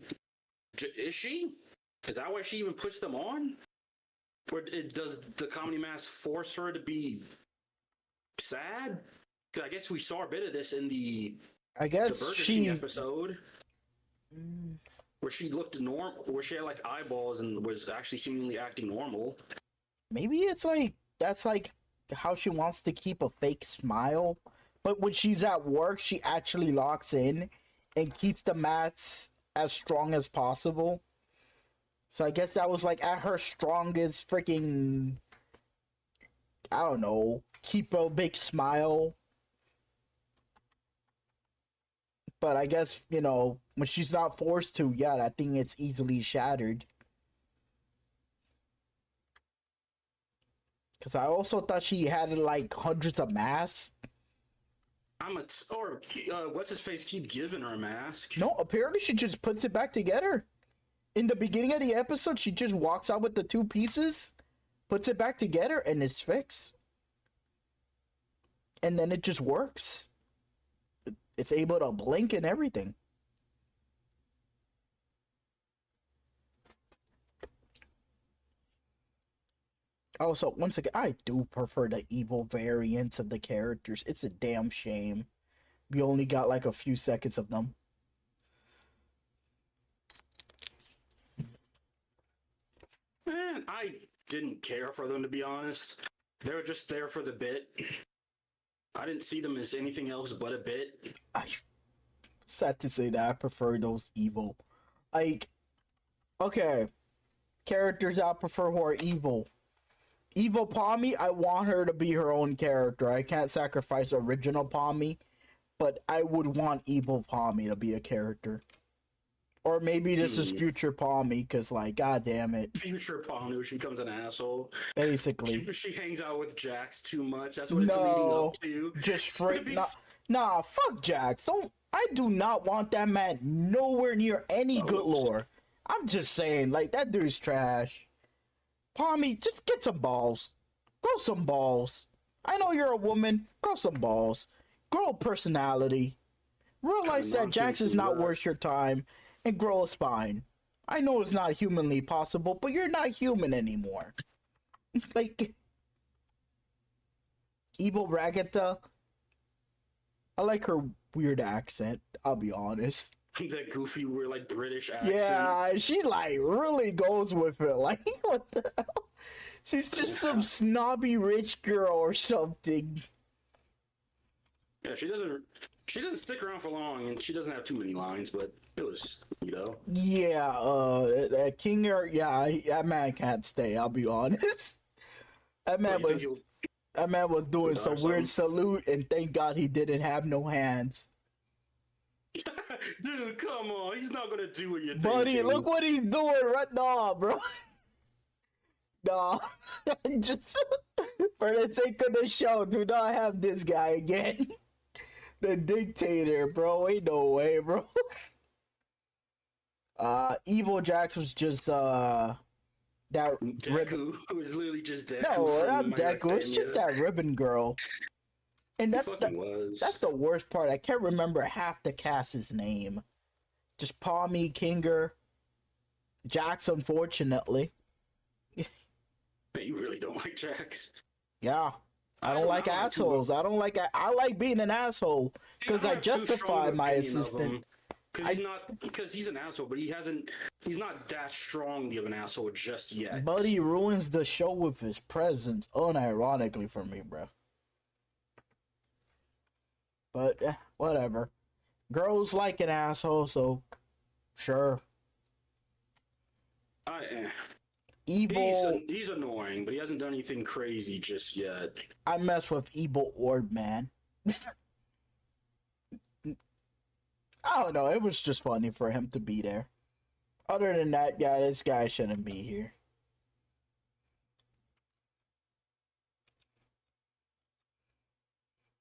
is she? Is that why she even puts them on? Or does the comedy mask force her to be sad? Because I guess we saw a bit of this in the Burger King episode. Where she looked normal, where she had like eyeballs and was actually seemingly acting normal. Maybe it's like, that's like how she wants to keep a fake smile. But when she's at work, she actually locks in and keeps the mask as strong as possible. So I guess that was like at her strongest freaking, I don't know, keep a big smile. But I guess, you know, when she's not forced to, yeah, that thing is easily shattered. Because I also thought she had like hundreds of masks. What's his face keep giving her a mask? No, apparently she just puts it back together. In the beginning of the episode, she just walks out with the two pieces, puts it back together, and it's fixed. And then it just works. It's able to blink and everything. Also, once again, I do prefer the evil variants of the characters. It's a damn shame we only got like a few seconds of them. Man, I didn't care for them, to be honest. They were just there for the bit. I didn't see them as anything else but a bit. Sad to say that I prefer those evil. Like, okay, characters I prefer who are evil. Evil Pommy, I want her to be her own character. I can't sacrifice original Pommy, but I would want evil Pommy to be a character. Or maybe this is future Pommy, because, like, god damn it. Future Pommy, she becomes an asshole. Basically. She hangs out with Jax too much. That's what it's leading up to. Just straight nah, fuck Jax. I do not want that man nowhere near any good lore. I'm just saying, like, that dude's trash. Pommy, just get some balls. Grow some balls. I know you're a woman. Grow some balls. Grow a personality. Realize that Jax is not worth your time. And grow a spine. I know it's not humanly possible, but you're not human anymore. Like, evil Ragatha. I like her weird accent, I'll be honest. That goofy, weird, like, British accent. Yeah, she, like, really goes with it. Like, what the hell? She's just some snobby rich girl or something. Yeah, she doesn't stick around for long, and she doesn't have too many lines, but it was, you know. Yeah, Kinger, yeah, that man can't stay, I'll be honest. That man That man was doing Or some weird salute, and thank God he didn't have no hands. Dude, come on. He's not gonna do what you're Buddy, thinking. look what he's doing right now, bro. Nah, just for the sake of the show, do not have this guy again. The dictator, bro. Ain't no way, bro. Evil Jax was just that Deku. It was literally just Deku. No, not from My Hero Deku. It's just Academia. that ribbon girl. And It fucking was. that's the worst part. I can't remember half the cast's name. Just Palmy, Kinger, Jax, unfortunately. Man, you really don't like Jax. Yeah. I don't like assholes. I don't like. I like being an asshole because I justify my assistant. Because he's an asshole, but he's not that strong of an asshole just yet. But he ruins the show with his presence, unironically for me, bro. But whatever. Girls like an asshole, so sure. Evil. He's annoying, but he hasn't done anything crazy just yet. I mess with Evil Orb, man. I don't know. It was just funny for him to be there. Other than that, yeah, this guy shouldn't be here.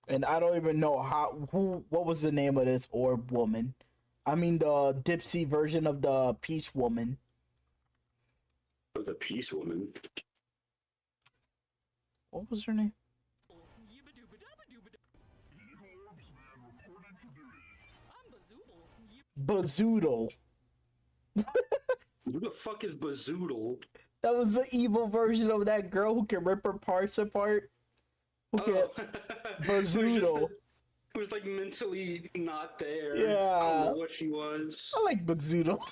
And I don't even know what was the name of this orb woman. I mean, the Dipsy version of the Peace Woman. The Peace Woman? What was her name? Bazoodle. Who the fuck is Bazoodle? That was the evil version of that girl who can rip her parts apart. Bazoodle. Who was like mentally not there. Yeah. I don't know what she was. I like Bazoodle.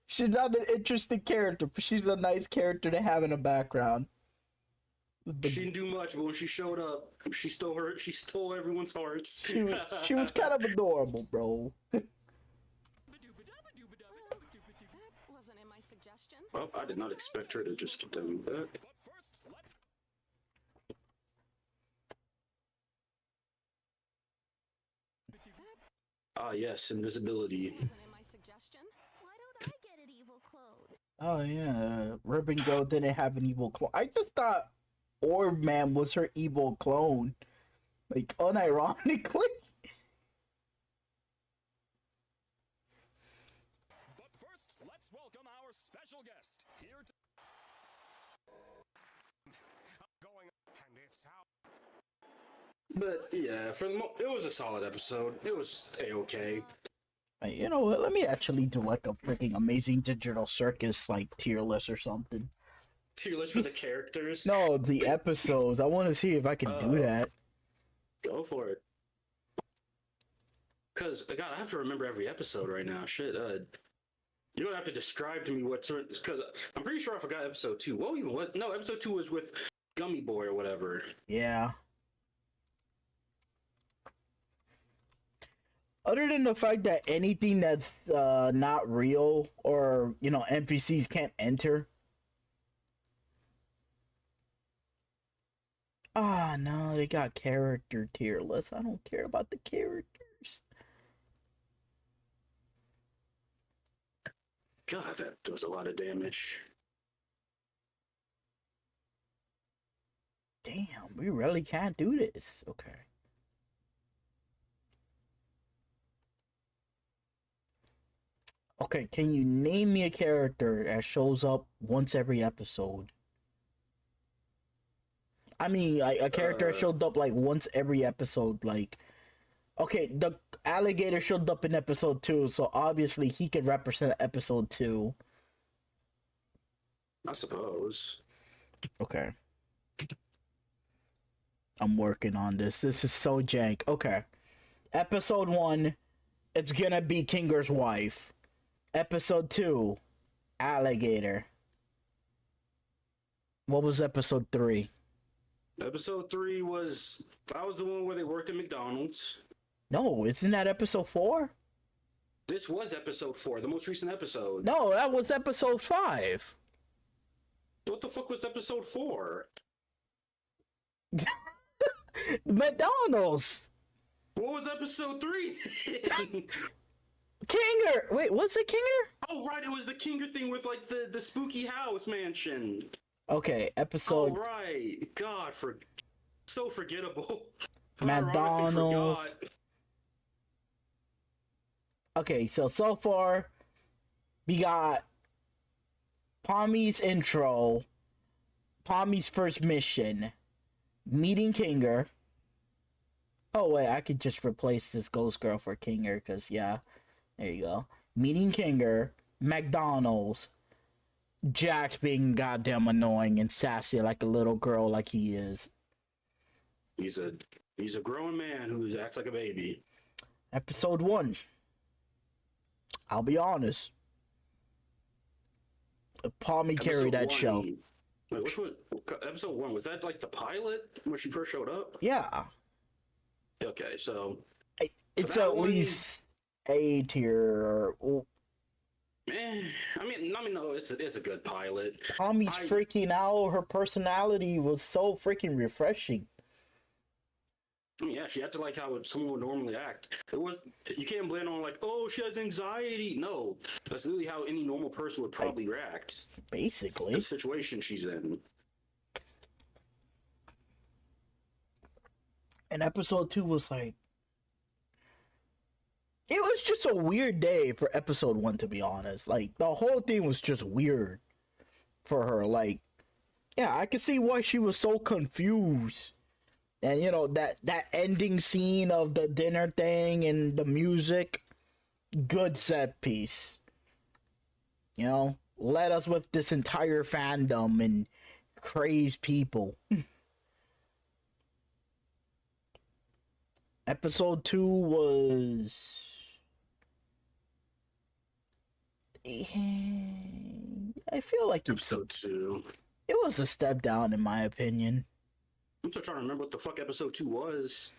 She's not an interesting character, but she's a nice character to have in the background. She didn't do much, but when she showed up, she stole everyone's hearts. She was kind of adorable, bro. Well, I did not expect her to just do that. Ah, yes, invisibility. Oh yeah, Ribbon Girl didn't have an evil clone. I just thought Orb Man was her evil clone, like unironically. But first, let's welcome our special guest here to But yeah, it was a solid episode. It was a-okay. Hey, you know what? Let me actually do like a freaking amazing digital circus like tier list or something. Tier list for the characters? No, the episodes. I want to see if I can do that. Go for it. Cause God, I have to remember every episode right now. Shit, you don't have to describe to me what certain. Cause I'm pretty sure I forgot episode 2. What even was? No, episode 2 was with Gummy Boy or whatever. Yeah. Other than the fact that anything that's not real or, you know, NPCs can't enter. Ah, no, they got character tier list. I don't care about the characters. God, that does a lot of damage. Damn, we really can't do this. Okay. Okay, can you name me a character that shows up once every episode? I mean, like, a character that showed up like once every episode. Like, okay, the alligator showed up in episode 2, so obviously he could represent episode 2. I suppose. Okay. I'm working on this. This is so jank. Okay. Episode 1, it's gonna be Kinger's wife. Episode 2, alligator. What was episode 3? Episode 3 was... That was the one where they worked at McDonald's. No, isn't that episode 4? This was episode 4, the most recent episode. No, that was episode 5. What the fuck was episode 4? McDonald's. What was episode 3? Kinger. Wait, what's it, Kinger? Oh, right, it was the Kinger thing with like the spooky house mansion. Okay, episode. Oh, right. God, so forgettable. McDonald's. Okay, so far we got Pommy's intro, Pommy's first mission, meeting Kinger. Oh wait, I could just replace this ghost girl for Kinger, because yeah, there you go. Meeting Kinger, McDonald's, Jax being goddamn annoying and sassy like a little girl like he is. He's a grown man who acts like a baby. Episode 1. I'll be honest. Palmy carried that show. Wait, which one? Episode 1, was that like the pilot when she first showed up? Yeah. Okay, so it's at least A tier. I mean, no, it's a good pilot. Palmy's freaking out. Her personality was so freaking refreshing. I mean, yeah, she acted like how someone would normally act. You can't blame on like, oh, she has anxiety. No, that's literally how any normal person would probably react. Basically, the situation she's in. And episode 2 was like, it was just a weird day for episode 1, to be honest. Like, the whole thing was just weird for her. Like, yeah, I could see why she was so confused. And, you know, that ending scene of the dinner thing and the music, good set piece. You know, led us with this entire fandom and crazed people. Episode 2 was... I feel like episode 2. It was a step down, in my opinion. I'm still trying to remember what the fuck episode 2 was.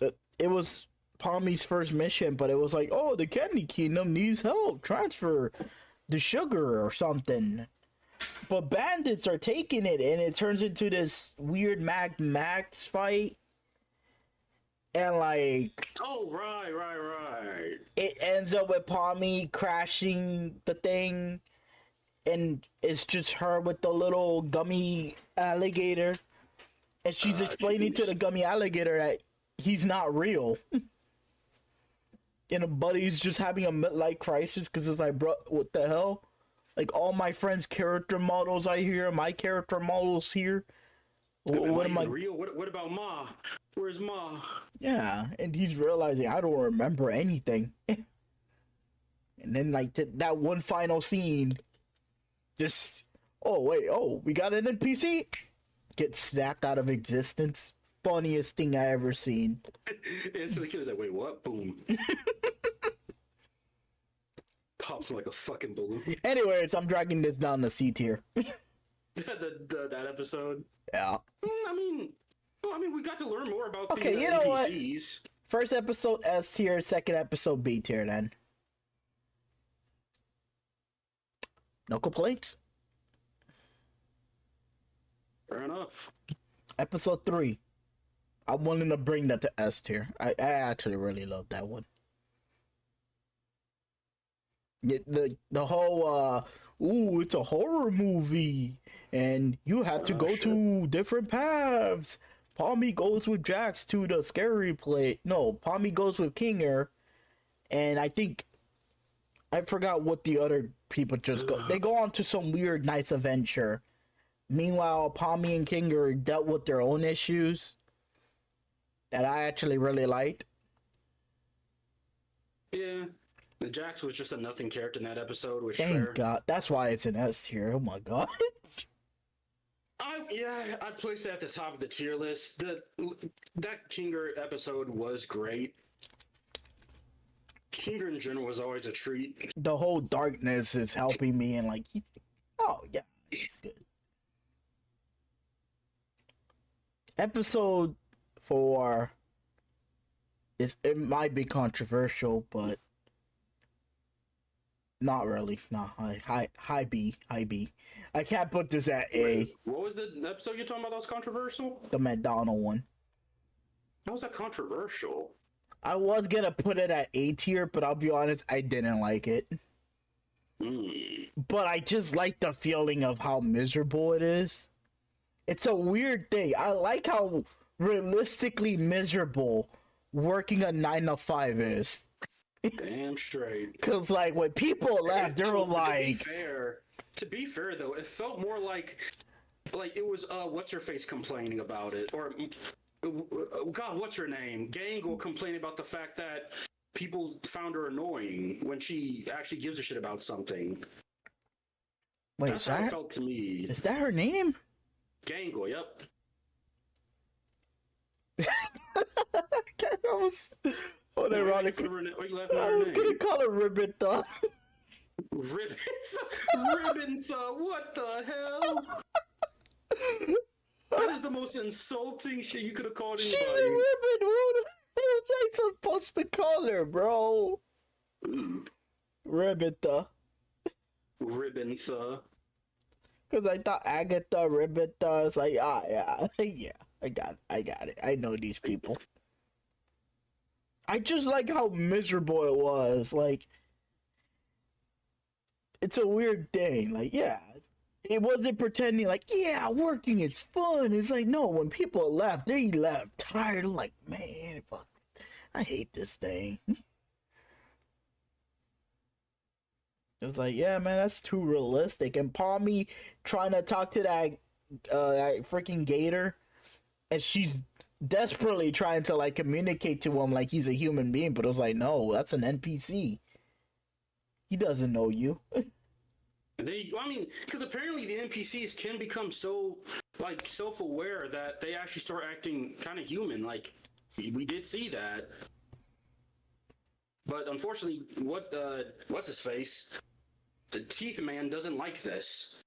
It was Palmy's first mission, but it was like, oh, the Candy Kingdom needs help. Transfer the sugar or something. But bandits are taking it, and it turns into this weird Mad Max fight. And like... Oh, right. It ends up with Palmy crashing the thing. And it's just her with the little gummy alligator. And she's explaining to the gummy alligator that he's not real. And Buddy's just having a midlife crisis because it's like, bro, what the hell? Like, all my friends' character models I hear, my character models here. What am I real? What about Ma? Where's Ma? Yeah, and he's realizing I don't remember anything. And then like that one final scene, just we got an NPC, get snapped out of existence. Funniest thing I ever seen. And so the kid was like, wait, what? Boom. Pops like a fucking balloon. Anyways, I'm dragging this down to C tier. that episode. Yeah. I mean, we got to learn more about the you know NPCs. What? First episode S tier, second episode B tier. Then. No complaints. Fair enough. Episode 3. I wanted to bring that to S tier. I actually really love that one. The whole it's a horror movie and you have to go to different paths. Palmy goes with Jax to the scary place. No, Palmy goes with Kinger, and I think I forgot what the other people just go. They go on to some weird nice adventure. Meanwhile, Palmy and Kinger dealt with their own issues that I actually really liked. Yeah. The Jax was just a nothing character in that episode, which Thank God. That's why it's an S tier. Oh my God. I'd place that at the top of the tier list. That Kinger episode was great. Kinger in general was always a treat. The whole darkness is helping me, and like, oh yeah, it's good. Episode 4 it might be controversial, but Not really. No, high B, high B. I can't put this at A. Wait, what was the episode you're talking about that was controversial? The McDonald one. How was that controversial? I was gonna put it at A tier, but I'll be honest, I didn't like it. But I just like the feeling of how miserable it is. It's a weird thing. I like how realistically miserable working a 9 to 5 is. Damn straight. Cause like when people left, they were like, to be fair though, it felt more like it was what's her face complaining about it, or God, what's her name? Gangle complaining about the fact that people found her annoying when she actually gives a shit about something. Wait, that's how it felt to me. Is that her name? Gangle, yep. Ironic. I was gonna call her Ribbon though. Ribbon, what the hell? That is the most insulting shit you could have called anybody. She's a ribbon. Who was I supposed to call her, bro? Ribbitha. Ribbon. Because I thought Agatha, Ribbitha. It's like, yeah. I got it. I know these people. I just like how miserable it was. Like, it's a weird thing. Like, yeah. It wasn't pretending like, yeah, working is fun. It's like, no, when people left, they left tired. Like, man, fuck, I hate this thing. It's like, yeah, man, that's too realistic. And Palmy trying to talk to that freaking gator, and she's desperately trying to like communicate to him like he's a human being, but it was like, no, that's an NPC. He doesn't know you. Because apparently the NPCs can become so, like, self-aware that they actually start acting kind of human. Like, we did see that. But unfortunately, what's his face? The Teeth Man doesn't like this.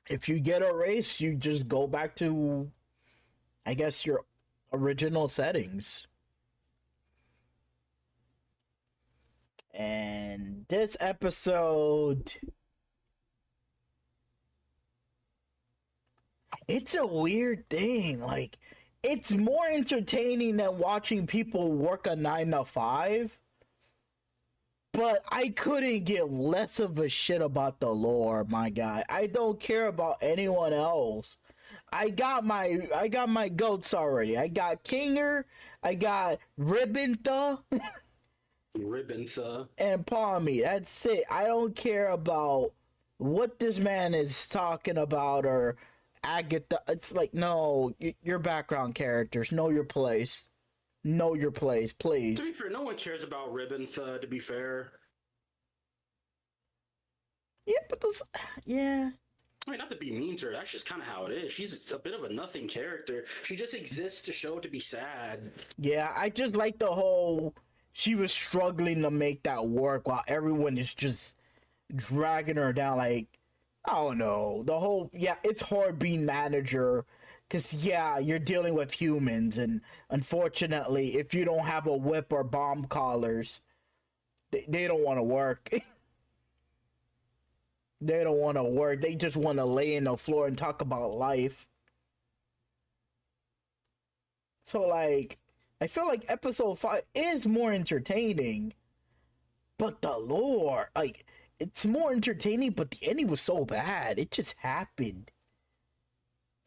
If you get erased, you just go back to, I guess, your original settings. And this episode, it's a weird thing. Like, it's more entertaining than watching people work a 9 to 5. But I couldn't give less of a shit about the lore, my guy. I don't care about anyone else. I got my goats already. I got Kinger, I got Ribbentha. And Palmy. That's it. I don't care about what this man is talking about or Agatha. It's like, no, your background characters. Know your place. Know your place, please. To be fair, no one cares about Ribbentha, to be fair. Yeah, but those... Yeah. I mean, not to be mean to her, that's just kind of how it is. She's a bit of a nothing character. She just exists to show to be sad. Yeah, I just like the whole... She was struggling to make that work while everyone is just dragging her down. Like, I don't know. The whole... Yeah, it's hard being manager... Because, yeah, you're dealing with humans, and unfortunately, if you don't have a whip or bomb collars, they don't want to work. They don't want to work. They just want to lay in the floor and talk about life. So, like, I feel like episode 5 is more entertaining. But the lore, like, it's more entertaining, but the ending was so bad. It just happened.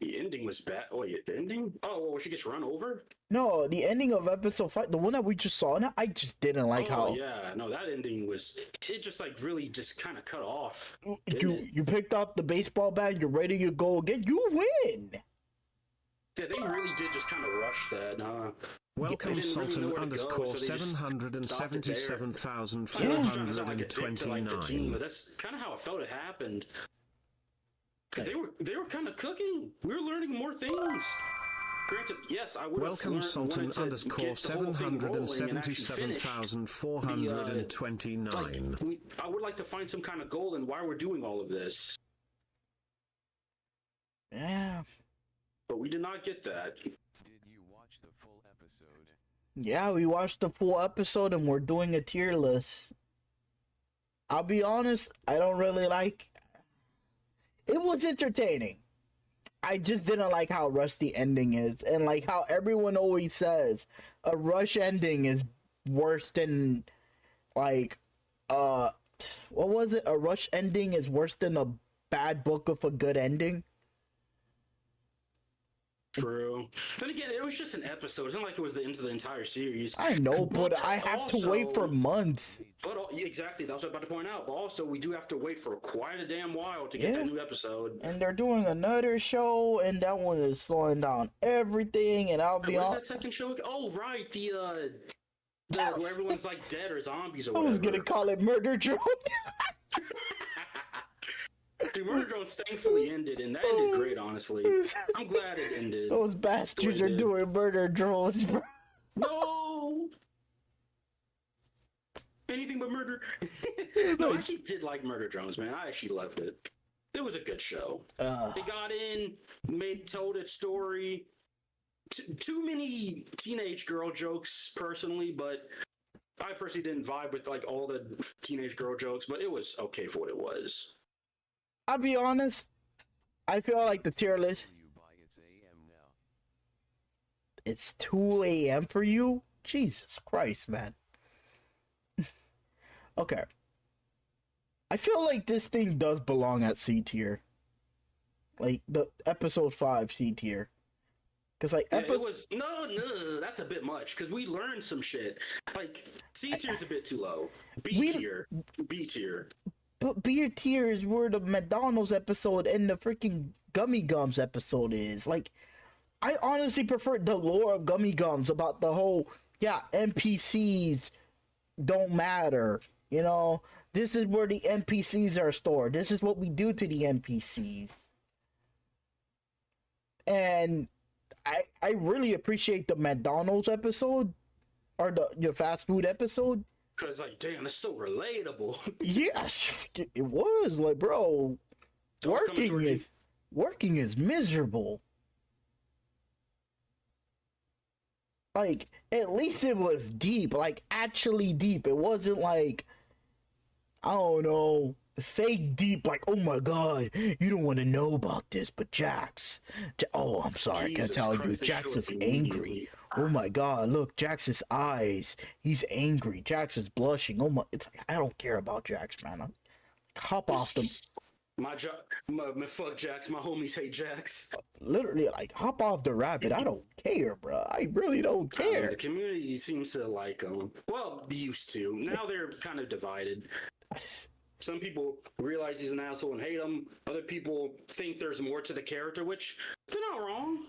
The ending was bad. Oh, yeah, the ending? Oh, well, she gets run over? No, the ending of episode 5, the one that we just saw, I just didn't like how... Oh, yeah, no, that ending was... It just, like, really just kind of cut off. You picked up the baseball bat, you're ready to go again, you win! Yeah, they really did just kind of rush that, huh? Welcome, Sultan _ 777,429. But that's kind of how I felt it happened. Because they were kind of cooking. We were learning more things. Granted, yes, I would have Welcome, Sultan _ 777,429. I would like to find some kind of goal in why we're doing all of this. Yeah. But we did not get that. Did you watch the full episode? Yeah, we watched the full episode and we're doing a tier list. I'll be honest, I don't really like. It was entertaining. I just didn't like how rushed the ending is, and like how everyone always says, a rush ending is worse than like what was it? A rush ending is worse than a bad book of a good ending. True. Then again, it was just an episode. It's not like it was the end of the entire series. I know, but I have to wait for months. But exactly, that's what I'm about to point out. But also, we do have to wait for quite a damn while to get that new episode. And they're doing another show, and that one is slowing down everything. And I'll be honest. What's that second show? Oh, right, the where everyone's like dead or zombies or whatever. I was gonna call it Murder Drone. Dude, Murder Drones thankfully ended, and that ended great, honestly. I'm glad it ended. Those bastards are doing Murder Drones, bro. No! Anything but murder. No, I actually did like Murder Drones, man. I actually loved it. It was a good show. They got in, told its story. Too many teenage girl jokes, personally, but I personally didn't vibe with like all the teenage girl jokes, but it was okay for what it was. I'll be honest, I feel like the tier list. It's 2 a.m. for you? Jesus Christ, man. Okay. I feel like this thing does belong at C tier. Like, the episode 5 C tier. Because, like, it was... No, that's a bit much, because we learned some shit. Like, C tier's a bit too low. B tier. But B tier is where the McDonald's episode and the freaking Gummy Gums episode is. Like, I honestly prefer the lore of Gummy Gums about the whole, NPCs don't matter. You know, this is where the NPCs are stored. This is what we do to the NPCs. And I really appreciate the McDonald's episode, or the fast food episode. Cause like, damn, it's so relatable. Yes, it was like, bro, working is miserable. Like, at least it was deep, like actually deep. It wasn't like, I don't know, fake deep. Like, oh my god, you don't want to know about this, but Jax. Oh, I'm sorry, I can't tell you. Jax is angry. Oh my god, look, Jax's eyes. He's angry. Jax is blushing. Oh my, it's like, I don't care about Jax, man. Hop off them. My fuck Jax. My homies hate Jax. Literally, like, hop off the rabbit. I don't care, bro. I really don't care. The community seems to like them. Well, used to. Now they're kind of divided. Some people realize he's an asshole and hate him. Other people think there's more to the character, which they're not wrong.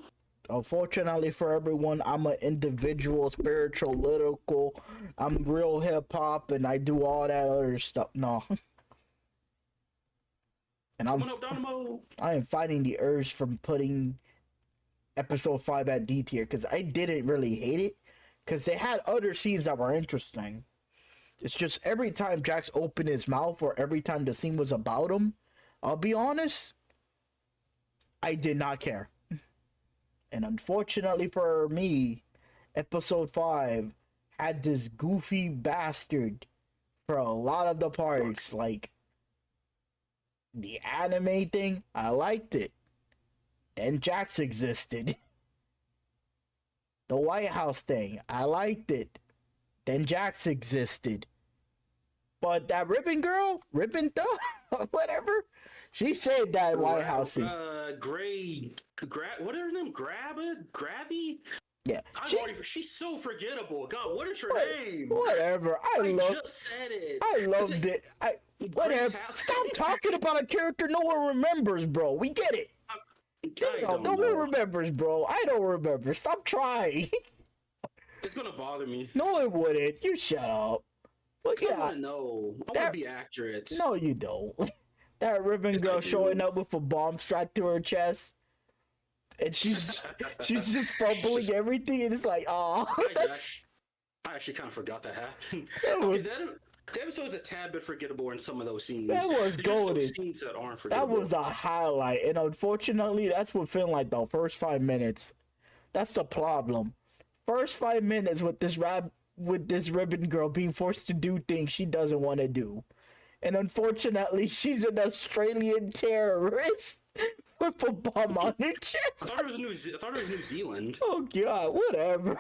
Unfortunately for everyone, I'm an individual, spiritual, lyrical. I'm real hip hop, and I do all that other stuff. No. And I am fighting the urge from putting episode 5 at D tier, because I didn't really hate it, because they had other scenes that were interesting. It's just every time Jax opened his mouth, or every time the scene was about him, I'll be honest, I did not care. And unfortunately for me, episode 5 had this goofy bastard for a lot of the parts. Like, the anime thing, I liked it. Then Jax existed. The White House thing, I liked it. Then Jax existed. But that ribbon girl, whatever, she said that White House thing. What are her name? Gravy? Yeah. She's so forgettable. God, what is her name? Whatever. I just said it. I loved it. Whatever. Stop talking about a character no one remembers, bro. We get it. No one remembers, bro. I don't remember. Stop trying. It's gonna bother me. No, it wouldn't. You shut up. But I want to know. I want to be accurate. No, you don't. That ribbon girl showing up with a bomb strapped to her chest, and she's just fumbling everything, and it's like, oh. I actually kind of forgot that happened. The episode's a tad bit forgettable in some of those scenes. That was golden. Scenes that aren't forgettable. That was a highlight, and unfortunately, that's what feeling like the first 5 minutes. That's the problem. First 5 minutes with this ribbon girl being forced to do things she doesn't want to do. and unfortunately, she's an Australian terrorist with a bomb on her chest. I thought it was New Zealand. Oh god, whatever.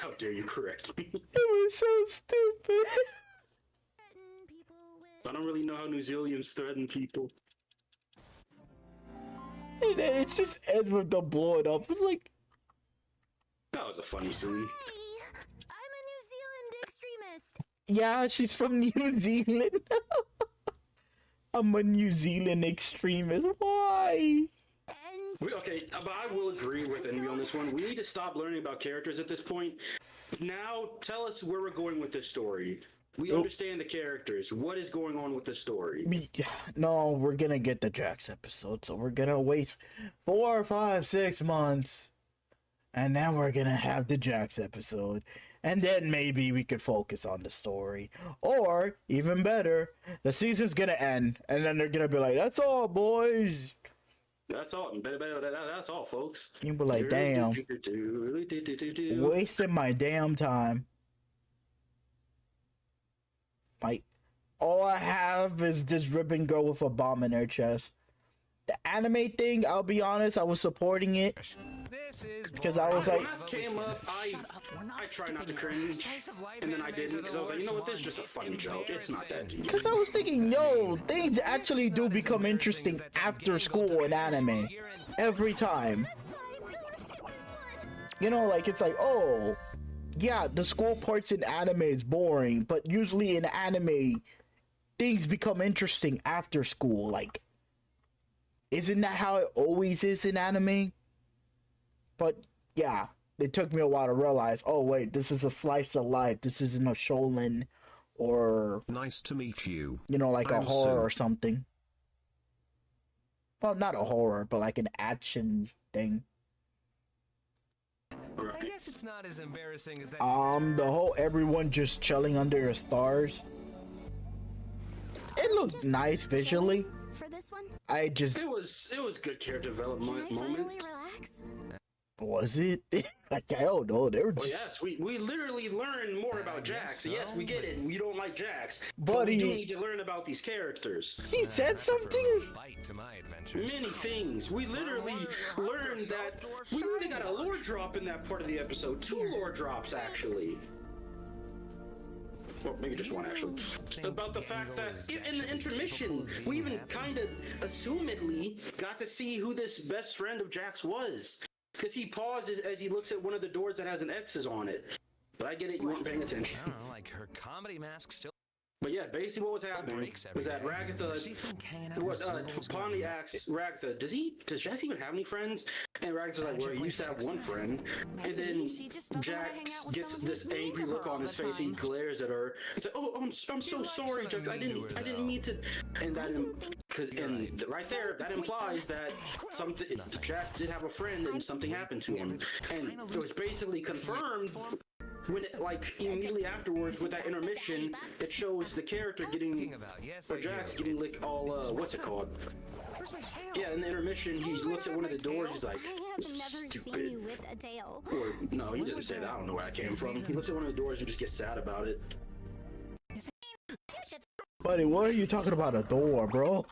How dare you correct me? It was so stupid. I don't really know how New Zealanders threaten people. And then it just ends with the blowing up. It's like, that was a funny scene. I'm a New Zealand extremist. yeah, she's from New Zealand. I'm a New Zealand extremist. Why? Okay, but I will agree with Envy on this one. We need to stop learning about characters at this point. Now, tell us where we're going with this story. We understand the characters. What is going on with the story? No, we're gonna get the Jax episode, so we're gonna wait 4, 5, 6 months, and then we're gonna have the Jax episode, and then maybe we could focus on the story. Or, even better, the season's gonna end, and then they're gonna be like, that's all, boys. That's all. That's all, folks. You'll be like, damn. Wasting my damn time. Like, all I have is this ribbon girl with a bomb in her chest. The anime thing, I'll be honest, I was supporting it. Because I was like... When that came up, I tried not to cringe. And then I didn't, because I was like, you know what, this is just a funny joke. It's not that deep. Because I was thinking, yo, things actually do become interesting after school in anime. Every time. You know, like, it's like, oh... yeah, the school parts in anime is boring, but usually in anime, things become interesting after school. Like, isn't that how it always is in anime? But yeah, it took me a while to realize, oh wait, this is a slice of life. This isn't a shonen or... nice to meet you. You know, like a horror or something. Well, not a horror, but like an action thing. I guess it's not as embarrassing as that. The whole everyone just chilling under the stars. It looked nice visually. For this one? It was good character development moment. Relax? Was it? Like, I don't know. They were just... Oh yes, we literally learned more about Jax. So yes, we get it. We don't like Jax, but we do need to learn about these characters. He said something. Many things. We literally learned that we really got a lore drop in that part of the episode. 2 lore drops actually. Well, maybe just one actually. About the fact that in the intermission, we even kind of assumedly got to see who this best friend of Jax was. Because he pauses as he looks at one of the doors that has an X's on it. But I get it, you weren't paying attention. I don't know, like her comedy mask still. But yeah, basically what was happening was that Ragatha, Pomni asks Ragatha, does Jax even have any friends? And Ragatha's like, well, he used to have one friend. And then Jax gets this angry look on his face. He glares at her. He's like, oh, I'm so sorry, Jax. I didn't mean to. And right there, that implies that Jax did have a friend and something happened to him. And it was basically confirmed. When immediately afterwards with that intermission, it shows the character getting, or Jax getting all, what's it called? Yeah, in the intermission, he looks at one of the doors, he's like, stupid. Or, no, he doesn't say that, I don't know where that came from. He looks at one of the doors and just gets sad about it. Buddy, what are you talking about, a door, bro?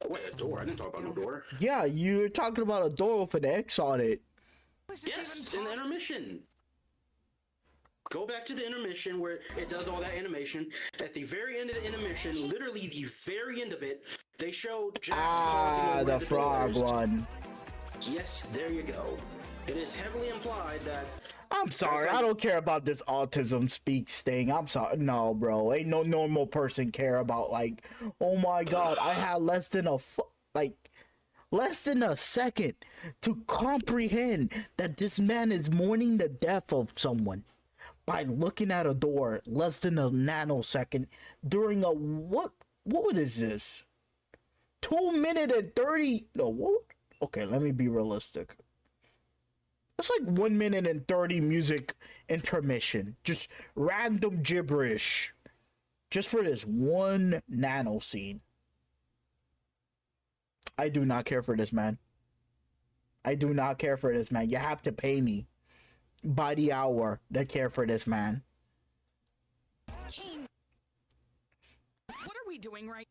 Wait, a door? I didn't talk about no door. Yeah, you're talking about a door with an X on it. Yes, in the intermission. Go back to the intermission where it does all that animation. At the very end of the intermission, literally the very end of it, they showed Jax pausing over the frog doors. one. Yes, there you go. It is heavily implied that... I'm sorry, I don't care about this autism speaks thing. I'm sorry. No, bro. Ain't no normal person care about, like, oh my god, I had less than a second to comprehend that this man is mourning the death of someone by looking at a door less than a nanosecond during a what is this? 2 minute and 30? No, what? Okay, let me be realistic. It's like 1 minute and 30 music intermission. Just random gibberish. Just for this one nano scene. I do not care for this man. I do not care for this man. You have to pay me by the hour to care for this man. we doing right?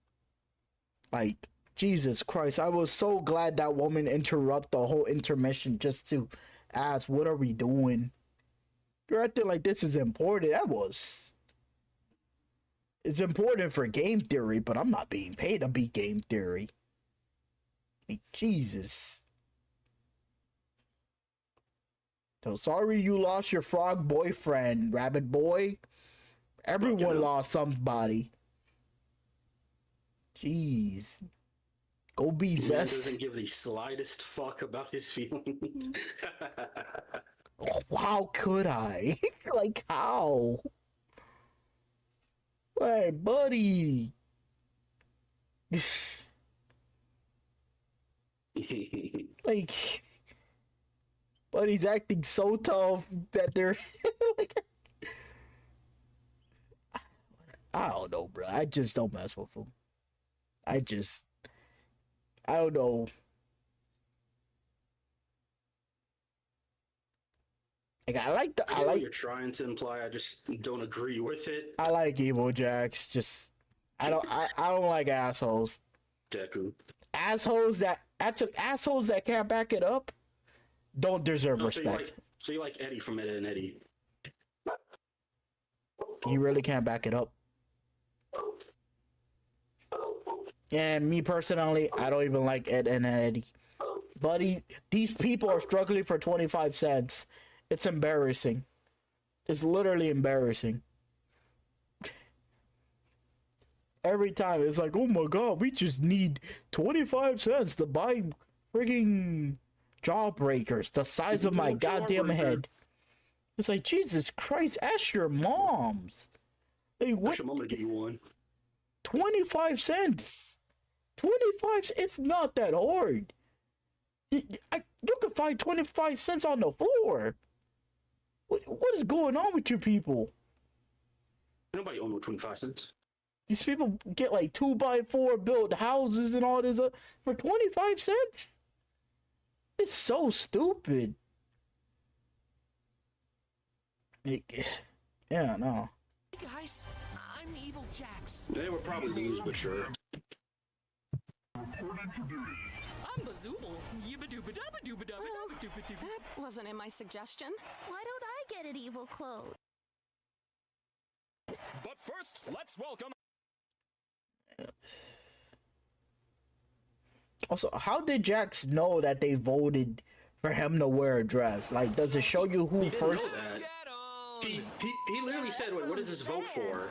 Like, Jesus Christ, I was so glad that woman interrupted the whole intermission just to ask, what are we doing? You're acting like this is important. It's important for game theory, but I'm not being paid to be game theory. Like, Jesus. So sorry you lost your frog boyfriend, rabbit boy. Everyone lost somebody. Jeez. Go be Man zest. doesn't give the slightest fuck about his feelings. How could I? Like, how? Hey, buddy. Like, buddy's acting so tough that they're like, I don't know, bro. I just don't mess with him. I don't know. Like, I get like what you're trying to imply. I just don't agree with it. I like Evil Jacks. Just I don't like assholes. Deku. Assholes that can't back it up don't deserve respect. So you like Eddie from Ed and Eddie? He really can't back it up. And me personally, I don't even like Ed and Eddie. Buddy, these people are struggling for 25 cents. It's embarrassing. It's literally embarrassing. Every time it's like, oh my god, we just need 25 cents to buy freaking jawbreakers the size of my goddamn head. It's like, Jesus Christ, ask your moms. Hey, what? Ask your mom to get you one. 25 cents. 25 cents. It's not that hard. You can find 25 cents on the floor. What is going on with you people? Nobody own no 25 cents. These people get like 2x4 built houses and all this for 25 cents? It's so stupid. Yeah, no. Hey guys, I'm Evil Jax. They would probably lose, but sure. I'm Bazool. That wasn't in my suggestion. Why don't I get an evil clone? But first, let's welcome. Also, how did Jax know that they voted for him to wear a dress? Like, does it show you who first? He literally said, "Wait, what does this vote for?"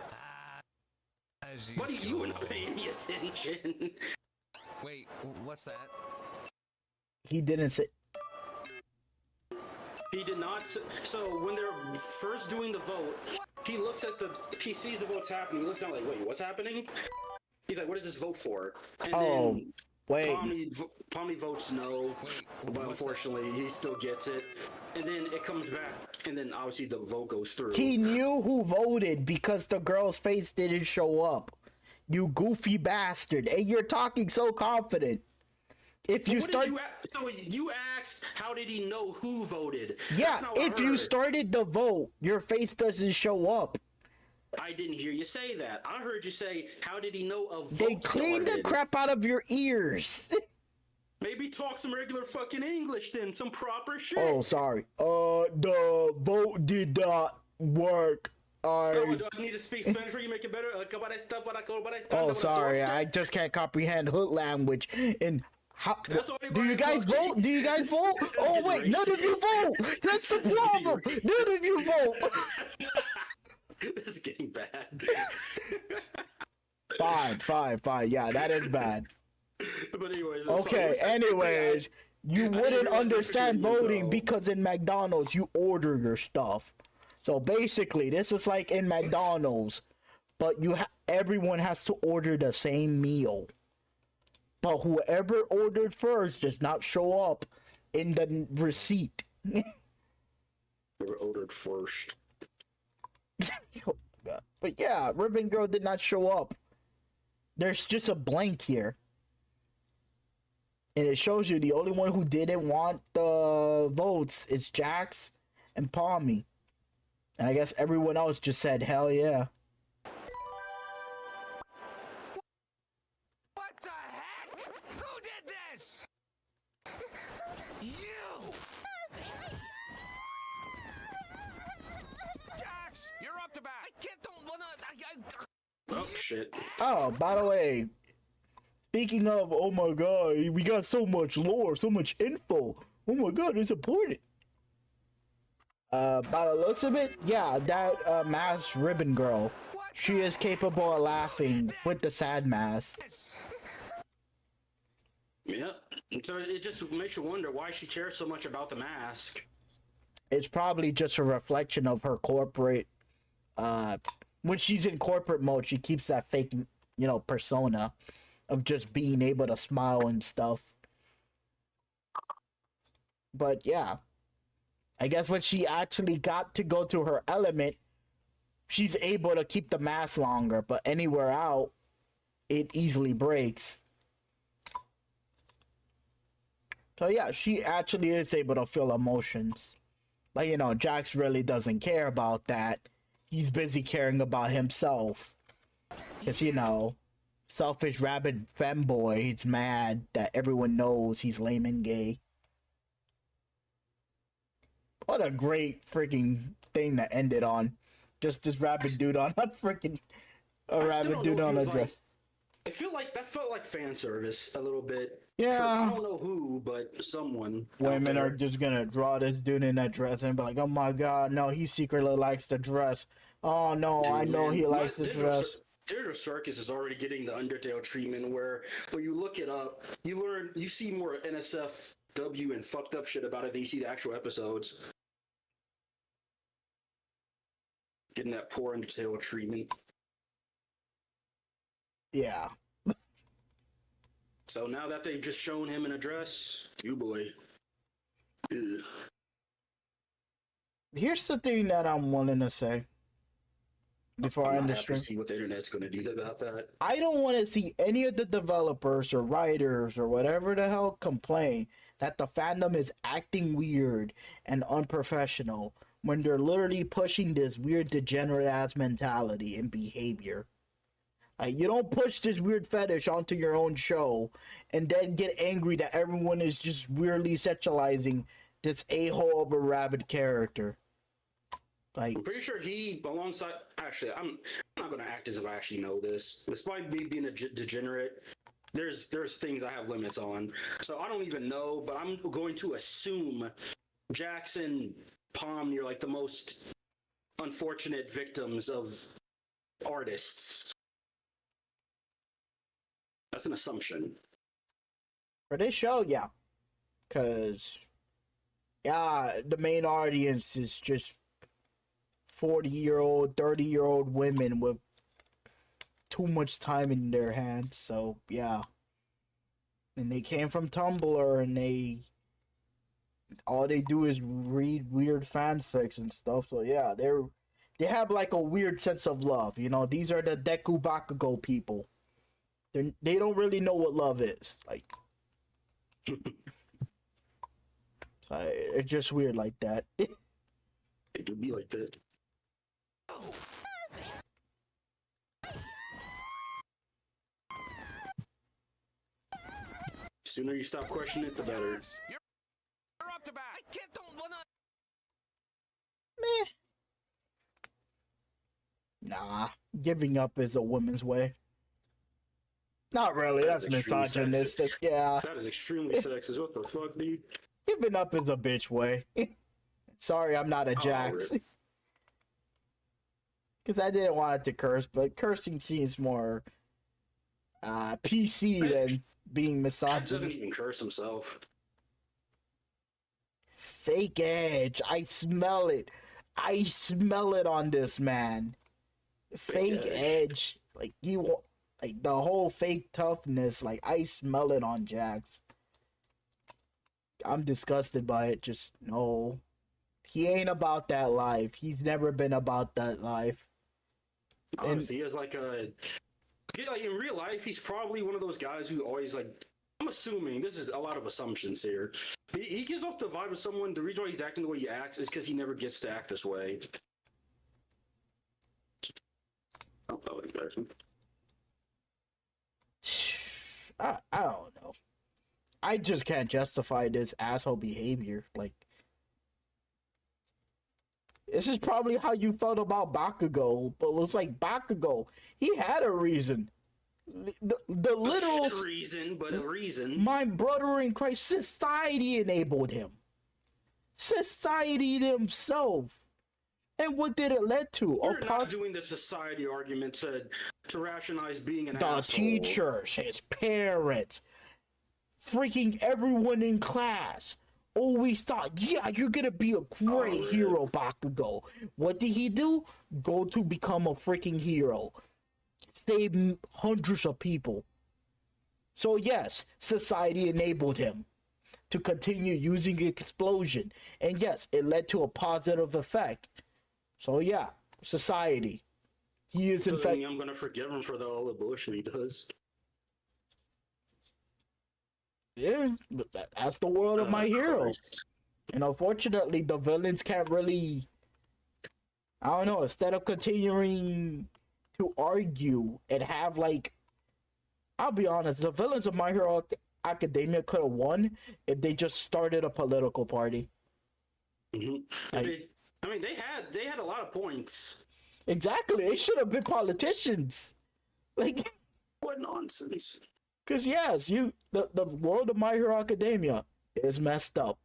Buddy, you were not paying any attention. Wait, what's that? He didn't say. He did not. So when they're first doing the vote, he looks at he sees the votes happening. He looks down like, wait, what's happening? He's like, what does this vote for? And then wait. Pomni votes no, but unfortunately he still gets it. And then it comes back, and then obviously the vote goes through. He knew who voted because the girl's face didn't show up. You goofy bastard. And you're talking so confident. If you start... So you asked, how did he know who voted? Yeah, if you started the vote, your face doesn't show up. I didn't hear you say that. I heard you say, how did he know a vote They cleaned the crap out of your ears. Maybe talk some regular fucking English then, some proper shit. Oh, sorry. The vote did not work. Do I need to speak Spanish for you make it better? Oh, sorry. I just can't comprehend hood language. And how do you guys vote? Do you guys vote? Oh wait, none of you vote. That's the problem. None of you vote. This is getting bad. Fine. Yeah, that is bad. But anyways. Okay. Anyways, you wouldn't understand voting because in McDonald's you order your stuff. So basically, this is like in McDonald's, but everyone has to order the same meal. But whoever ordered first does not show up in the receipt. Whoever ordered first. But yeah, Ribbon Girl did not show up. There's just a blank here. And it shows you the only one who didn't want the votes is Jax and Pommy. And I guess everyone else just said, hell yeah. Oh shit. Oh, by the way, speaking of, oh my god, we got so much lore, so much info. Oh my god, it's important. By the looks of it, yeah, that masked ribbon girl, she is capable of laughing with the sad mask. Yeah. So it just makes you wonder why she cares so much about the mask. It's probably just a reflection of her corporate. When she's in corporate mode, she keeps that fake, persona of just being able to smile and stuff. But yeah, I guess when she actually got to go to her element, she's able to keep the mask longer, but anywhere out, it easily breaks. So yeah, she actually is able to feel emotions. Like, Jax really doesn't care about that. He's busy caring about himself. Because, selfish rabid femboy, he's mad that everyone knows he's lame and gay. What a great freaking thing to end it on. Just this rabid dude on a freaking... A rabid dude on a dress. I feel like that felt like fan service a little bit. Yeah. I don't know who, but someone. Women are just gonna draw this dude in that dress and be like, oh my god, no, he secretly likes the dress. Oh no, dude, I know he likes the dress. Digital Circus is already getting the Undertale treatment where when you look it up, you see more NSFW and fucked up shit about it than you see the actual episodes. Getting that poor Undertale treatment. Yeah. So now that they've just shown him in a dress, you boy. Ugh. Here's the thing that I'm willing to say before I end the stream. See what the internet's going to do about that. I don't want to see any of the developers or writers or whatever the hell complain that the fandom is acting weird and unprofessional when they're literally pushing this weird degenerate ass mentality and behavior. You don't push this weird fetish onto your own show and then get angry that everyone is just weirdly sexualizing this a-hole of a rabid character. I'm pretty sure he, alongside... Actually, I'm not going to act as if I actually know this. Despite me being a degenerate, there's things I have limits on. So I don't even know, but I'm going to assume Jackson Palm, you're like the most unfortunate victims of artists. That's an assumption. For this show, yeah. Because, yeah, the main audience is just 40-year-old, 30-year-old women with too much time in their hands. So, yeah. And they came from Tumblr, and all they do is read weird fanfics and stuff. So, yeah, they have, like, a weird sense of love. These are the Deku Bakugo people. They don't really know what love is. So it's just weird like that. It could be like that. The sooner you stop questioning it, the better. You're up to bat. Don't wanna. Meh. Nah, giving up is a woman's way. Not really, that's misogynistic, yeah. That is extremely sexist, what the fuck, dude? Giving up is a bitch way. Sorry, I'm not a Jax. Because I didn't want it to curse, but cursing seems more PC than being misogynist. Jax doesn't even curse himself. Fake edge, I smell it. I smell it on this man. Fake edge. Like, the whole fake toughness, I smell it on Jax. I'm disgusted by it. Just, no. He ain't about that life. He's never been about that life. Honestly, he has in real life, he's probably one of those guys who always, I'm assuming, this is a lot of assumptions here. He gives off the vibe of someone, the reason why he's acting the way he acts is because he never gets to act this way. I don't like that. I don't know. I just can't justify this asshole behavior. This is probably how you felt about Bakugo, but looks like Bakugo, he had a reason. The literal reason, but a reason. My brother in Christ, society enabled him. Society themselves. And what did it lead to? We're not doing the society argument to rationalize being an asshole. The teachers, his parents, freaking everyone in class always thought, yeah, you're gonna be a great hero, Bakugo. What did he do? Go to become a freaking hero. Save hundreds of people. So yes, society enabled him to continue using explosion. And yes, it led to a positive effect. So yeah, society. He is in fact. I'm gonna forgive him for all the bullshit he does. Yeah, but that's the world of My Hero. And unfortunately, the villains can't really. I don't know. Instead of continuing to argue and have like, I'll be honest, the villains of My Hero Academia could have won if they just started a political party. Mm-hmm. They had a lot of points. Exactly, they should have been politicians. Like, what nonsense? Because yes, the world of My Hero Academia is messed up,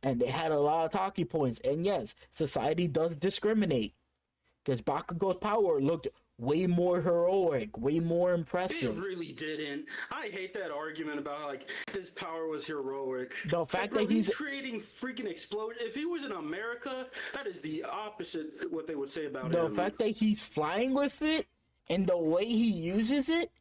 and they had a lot of talking points. And yes, society does discriminate. Because Bakugo's power looked way more heroic, way more impressive. It really didn't. I hate that argument about like his power was heroic. The fact that he's creating freaking explosion. If he was in America, that is the opposite what they would say about him. The fact that he's flying with it and the way he uses it,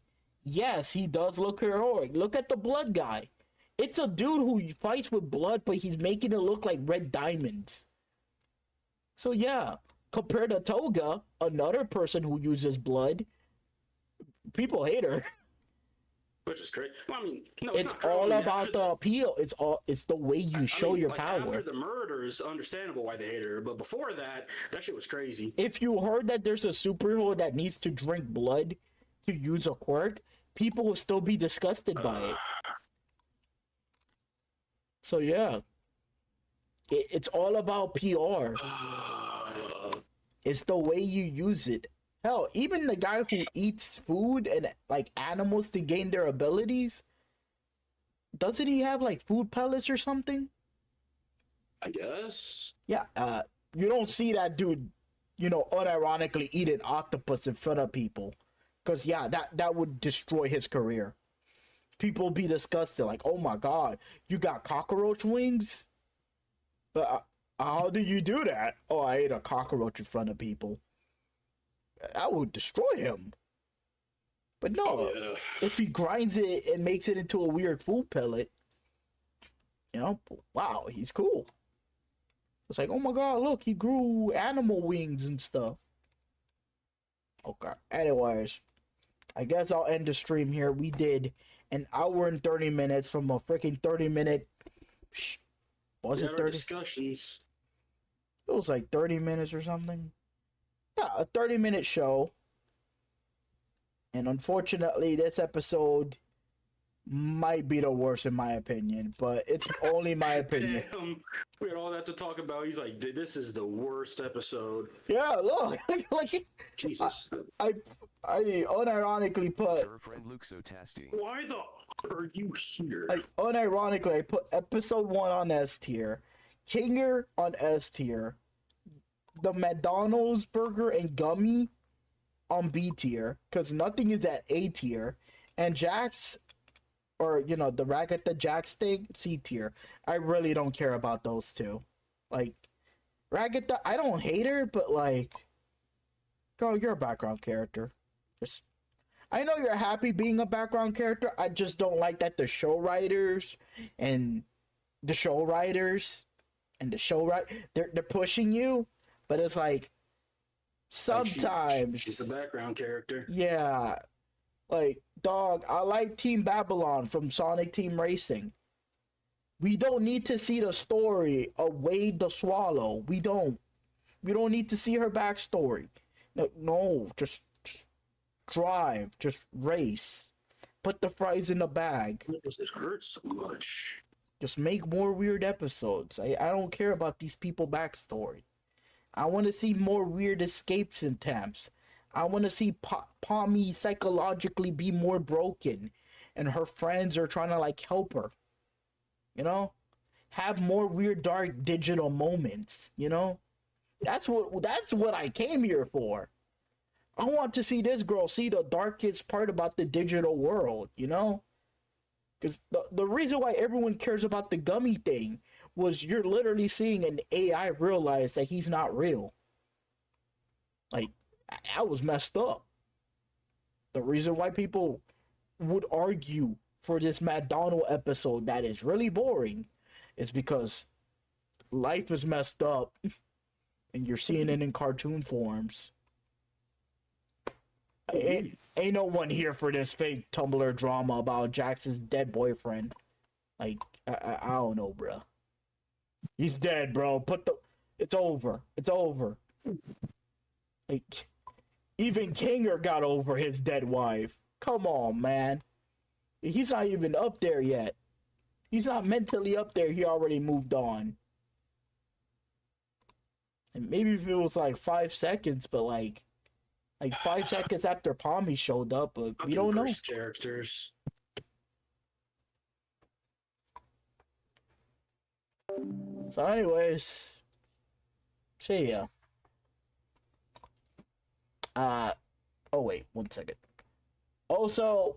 yes, he does look heroic. Look at the blood guy. It's a dude who fights with blood, but he's making it look like red diamonds. So yeah. Compared to Toga, another person who uses blood, people hate her. Which is great. Well, I mean, no, it's all about the appeal. It's the way you show your power. After the murder is understandable why they hate her, but before that shit was crazy. If you heard that there's a superhero that needs to drink blood to use a quirk, people will still be disgusted by it. So yeah, it's all about PR. It's the way you use it. Hell, even the guy who eats food and like animals to gain their abilities, doesn't he have like food pellets or something? I guess. Yeah, you don't see that dude, unironically eat an octopus in front of people. Because yeah, that would destroy his career. People be disgusted, like, oh my god, you got cockroach wings? But how do you do that? Oh, I ate a cockroach in front of people. That would destroy him. But no, if he grinds it and makes it into a weird food pellet, wow, he's cool. It's like, oh my god, look, he grew animal wings and stuff. Okay, anyways, I guess I'll end the stream here. We did an hour and 30 minutes from a freaking 30-minute... Was it 30? Discussions. It was like 30 minutes or something. Yeah, a 30-minute show. And unfortunately, this episode might be the worst in my opinion, but it's only my opinion. Damn, we had all that to talk about. He's like, this is the worst episode. Yeah, look, like Jesus. I unironically put. Why the are you here? Unironically, I put episode 1 on S tier, Kinger on S tier, the McDonald's burger and gummy on B tier, because nothing is at A tier, and Jack's, or the Ragatha Jack's thing, C tier. I really don't care about those two. Like, Ragatha, I don't hate her, but like, girl, you're a background character. I know you're happy being a background character. I just don't like that the show writers and the show writers and the show they're pushing you, but it's like sometimes she's a background character. Yeah, like, dog, I like Team Babylon from Sonic Team Racing. We don't need to see the story of Wade the Swallow. We don't need to see her backstory. No, just drive, just race, put the fries in the bag. Why does it hurt so much? Just make more weird episodes. I don't care about these people backstory. I want to see more weird escapes attempts. I want to see Pommy psychologically be more broken, and her friends are trying to like help her. You know, have more weird, dark digital moments. You know, that's what I came here for. I want to see this girl see the darkest part about the digital world. You know, because the reason why everyone cares about the gummy thing was you're literally seeing an AI realize that he's not real. Like, I was messed up. The reason why people would argue for this McDonald episode that is really boring is because life is messed up and you're seeing it in cartoon forms. Ain't no one here for this fake Tumblr drama about Jax's dead boyfriend. Like, I don't know, bro. He's dead, bro. It's over. It's over. Like, even Kinger got over his dead wife. Come on, man. He's not even up there yet. He's not mentally up there. He already moved on. And maybe if it was like 5 seconds, but like 5 seconds after Pommy showed up, but we don't know. Characters. So anyways, see ya. Oh wait, 1 second. Also,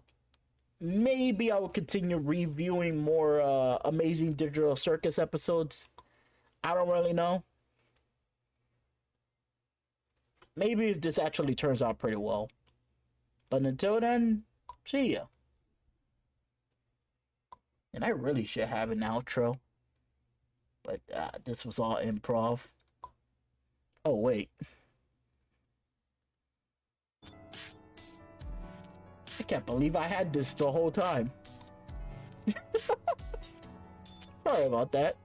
maybe I will continue reviewing more Amazing Digital Circus episodes. I don't really know. Maybe if this actually turns out pretty well. But until then, see ya. And I really should have an outro. But this was all improv. Oh, wait. I can't believe I had this the whole time. Sorry about that.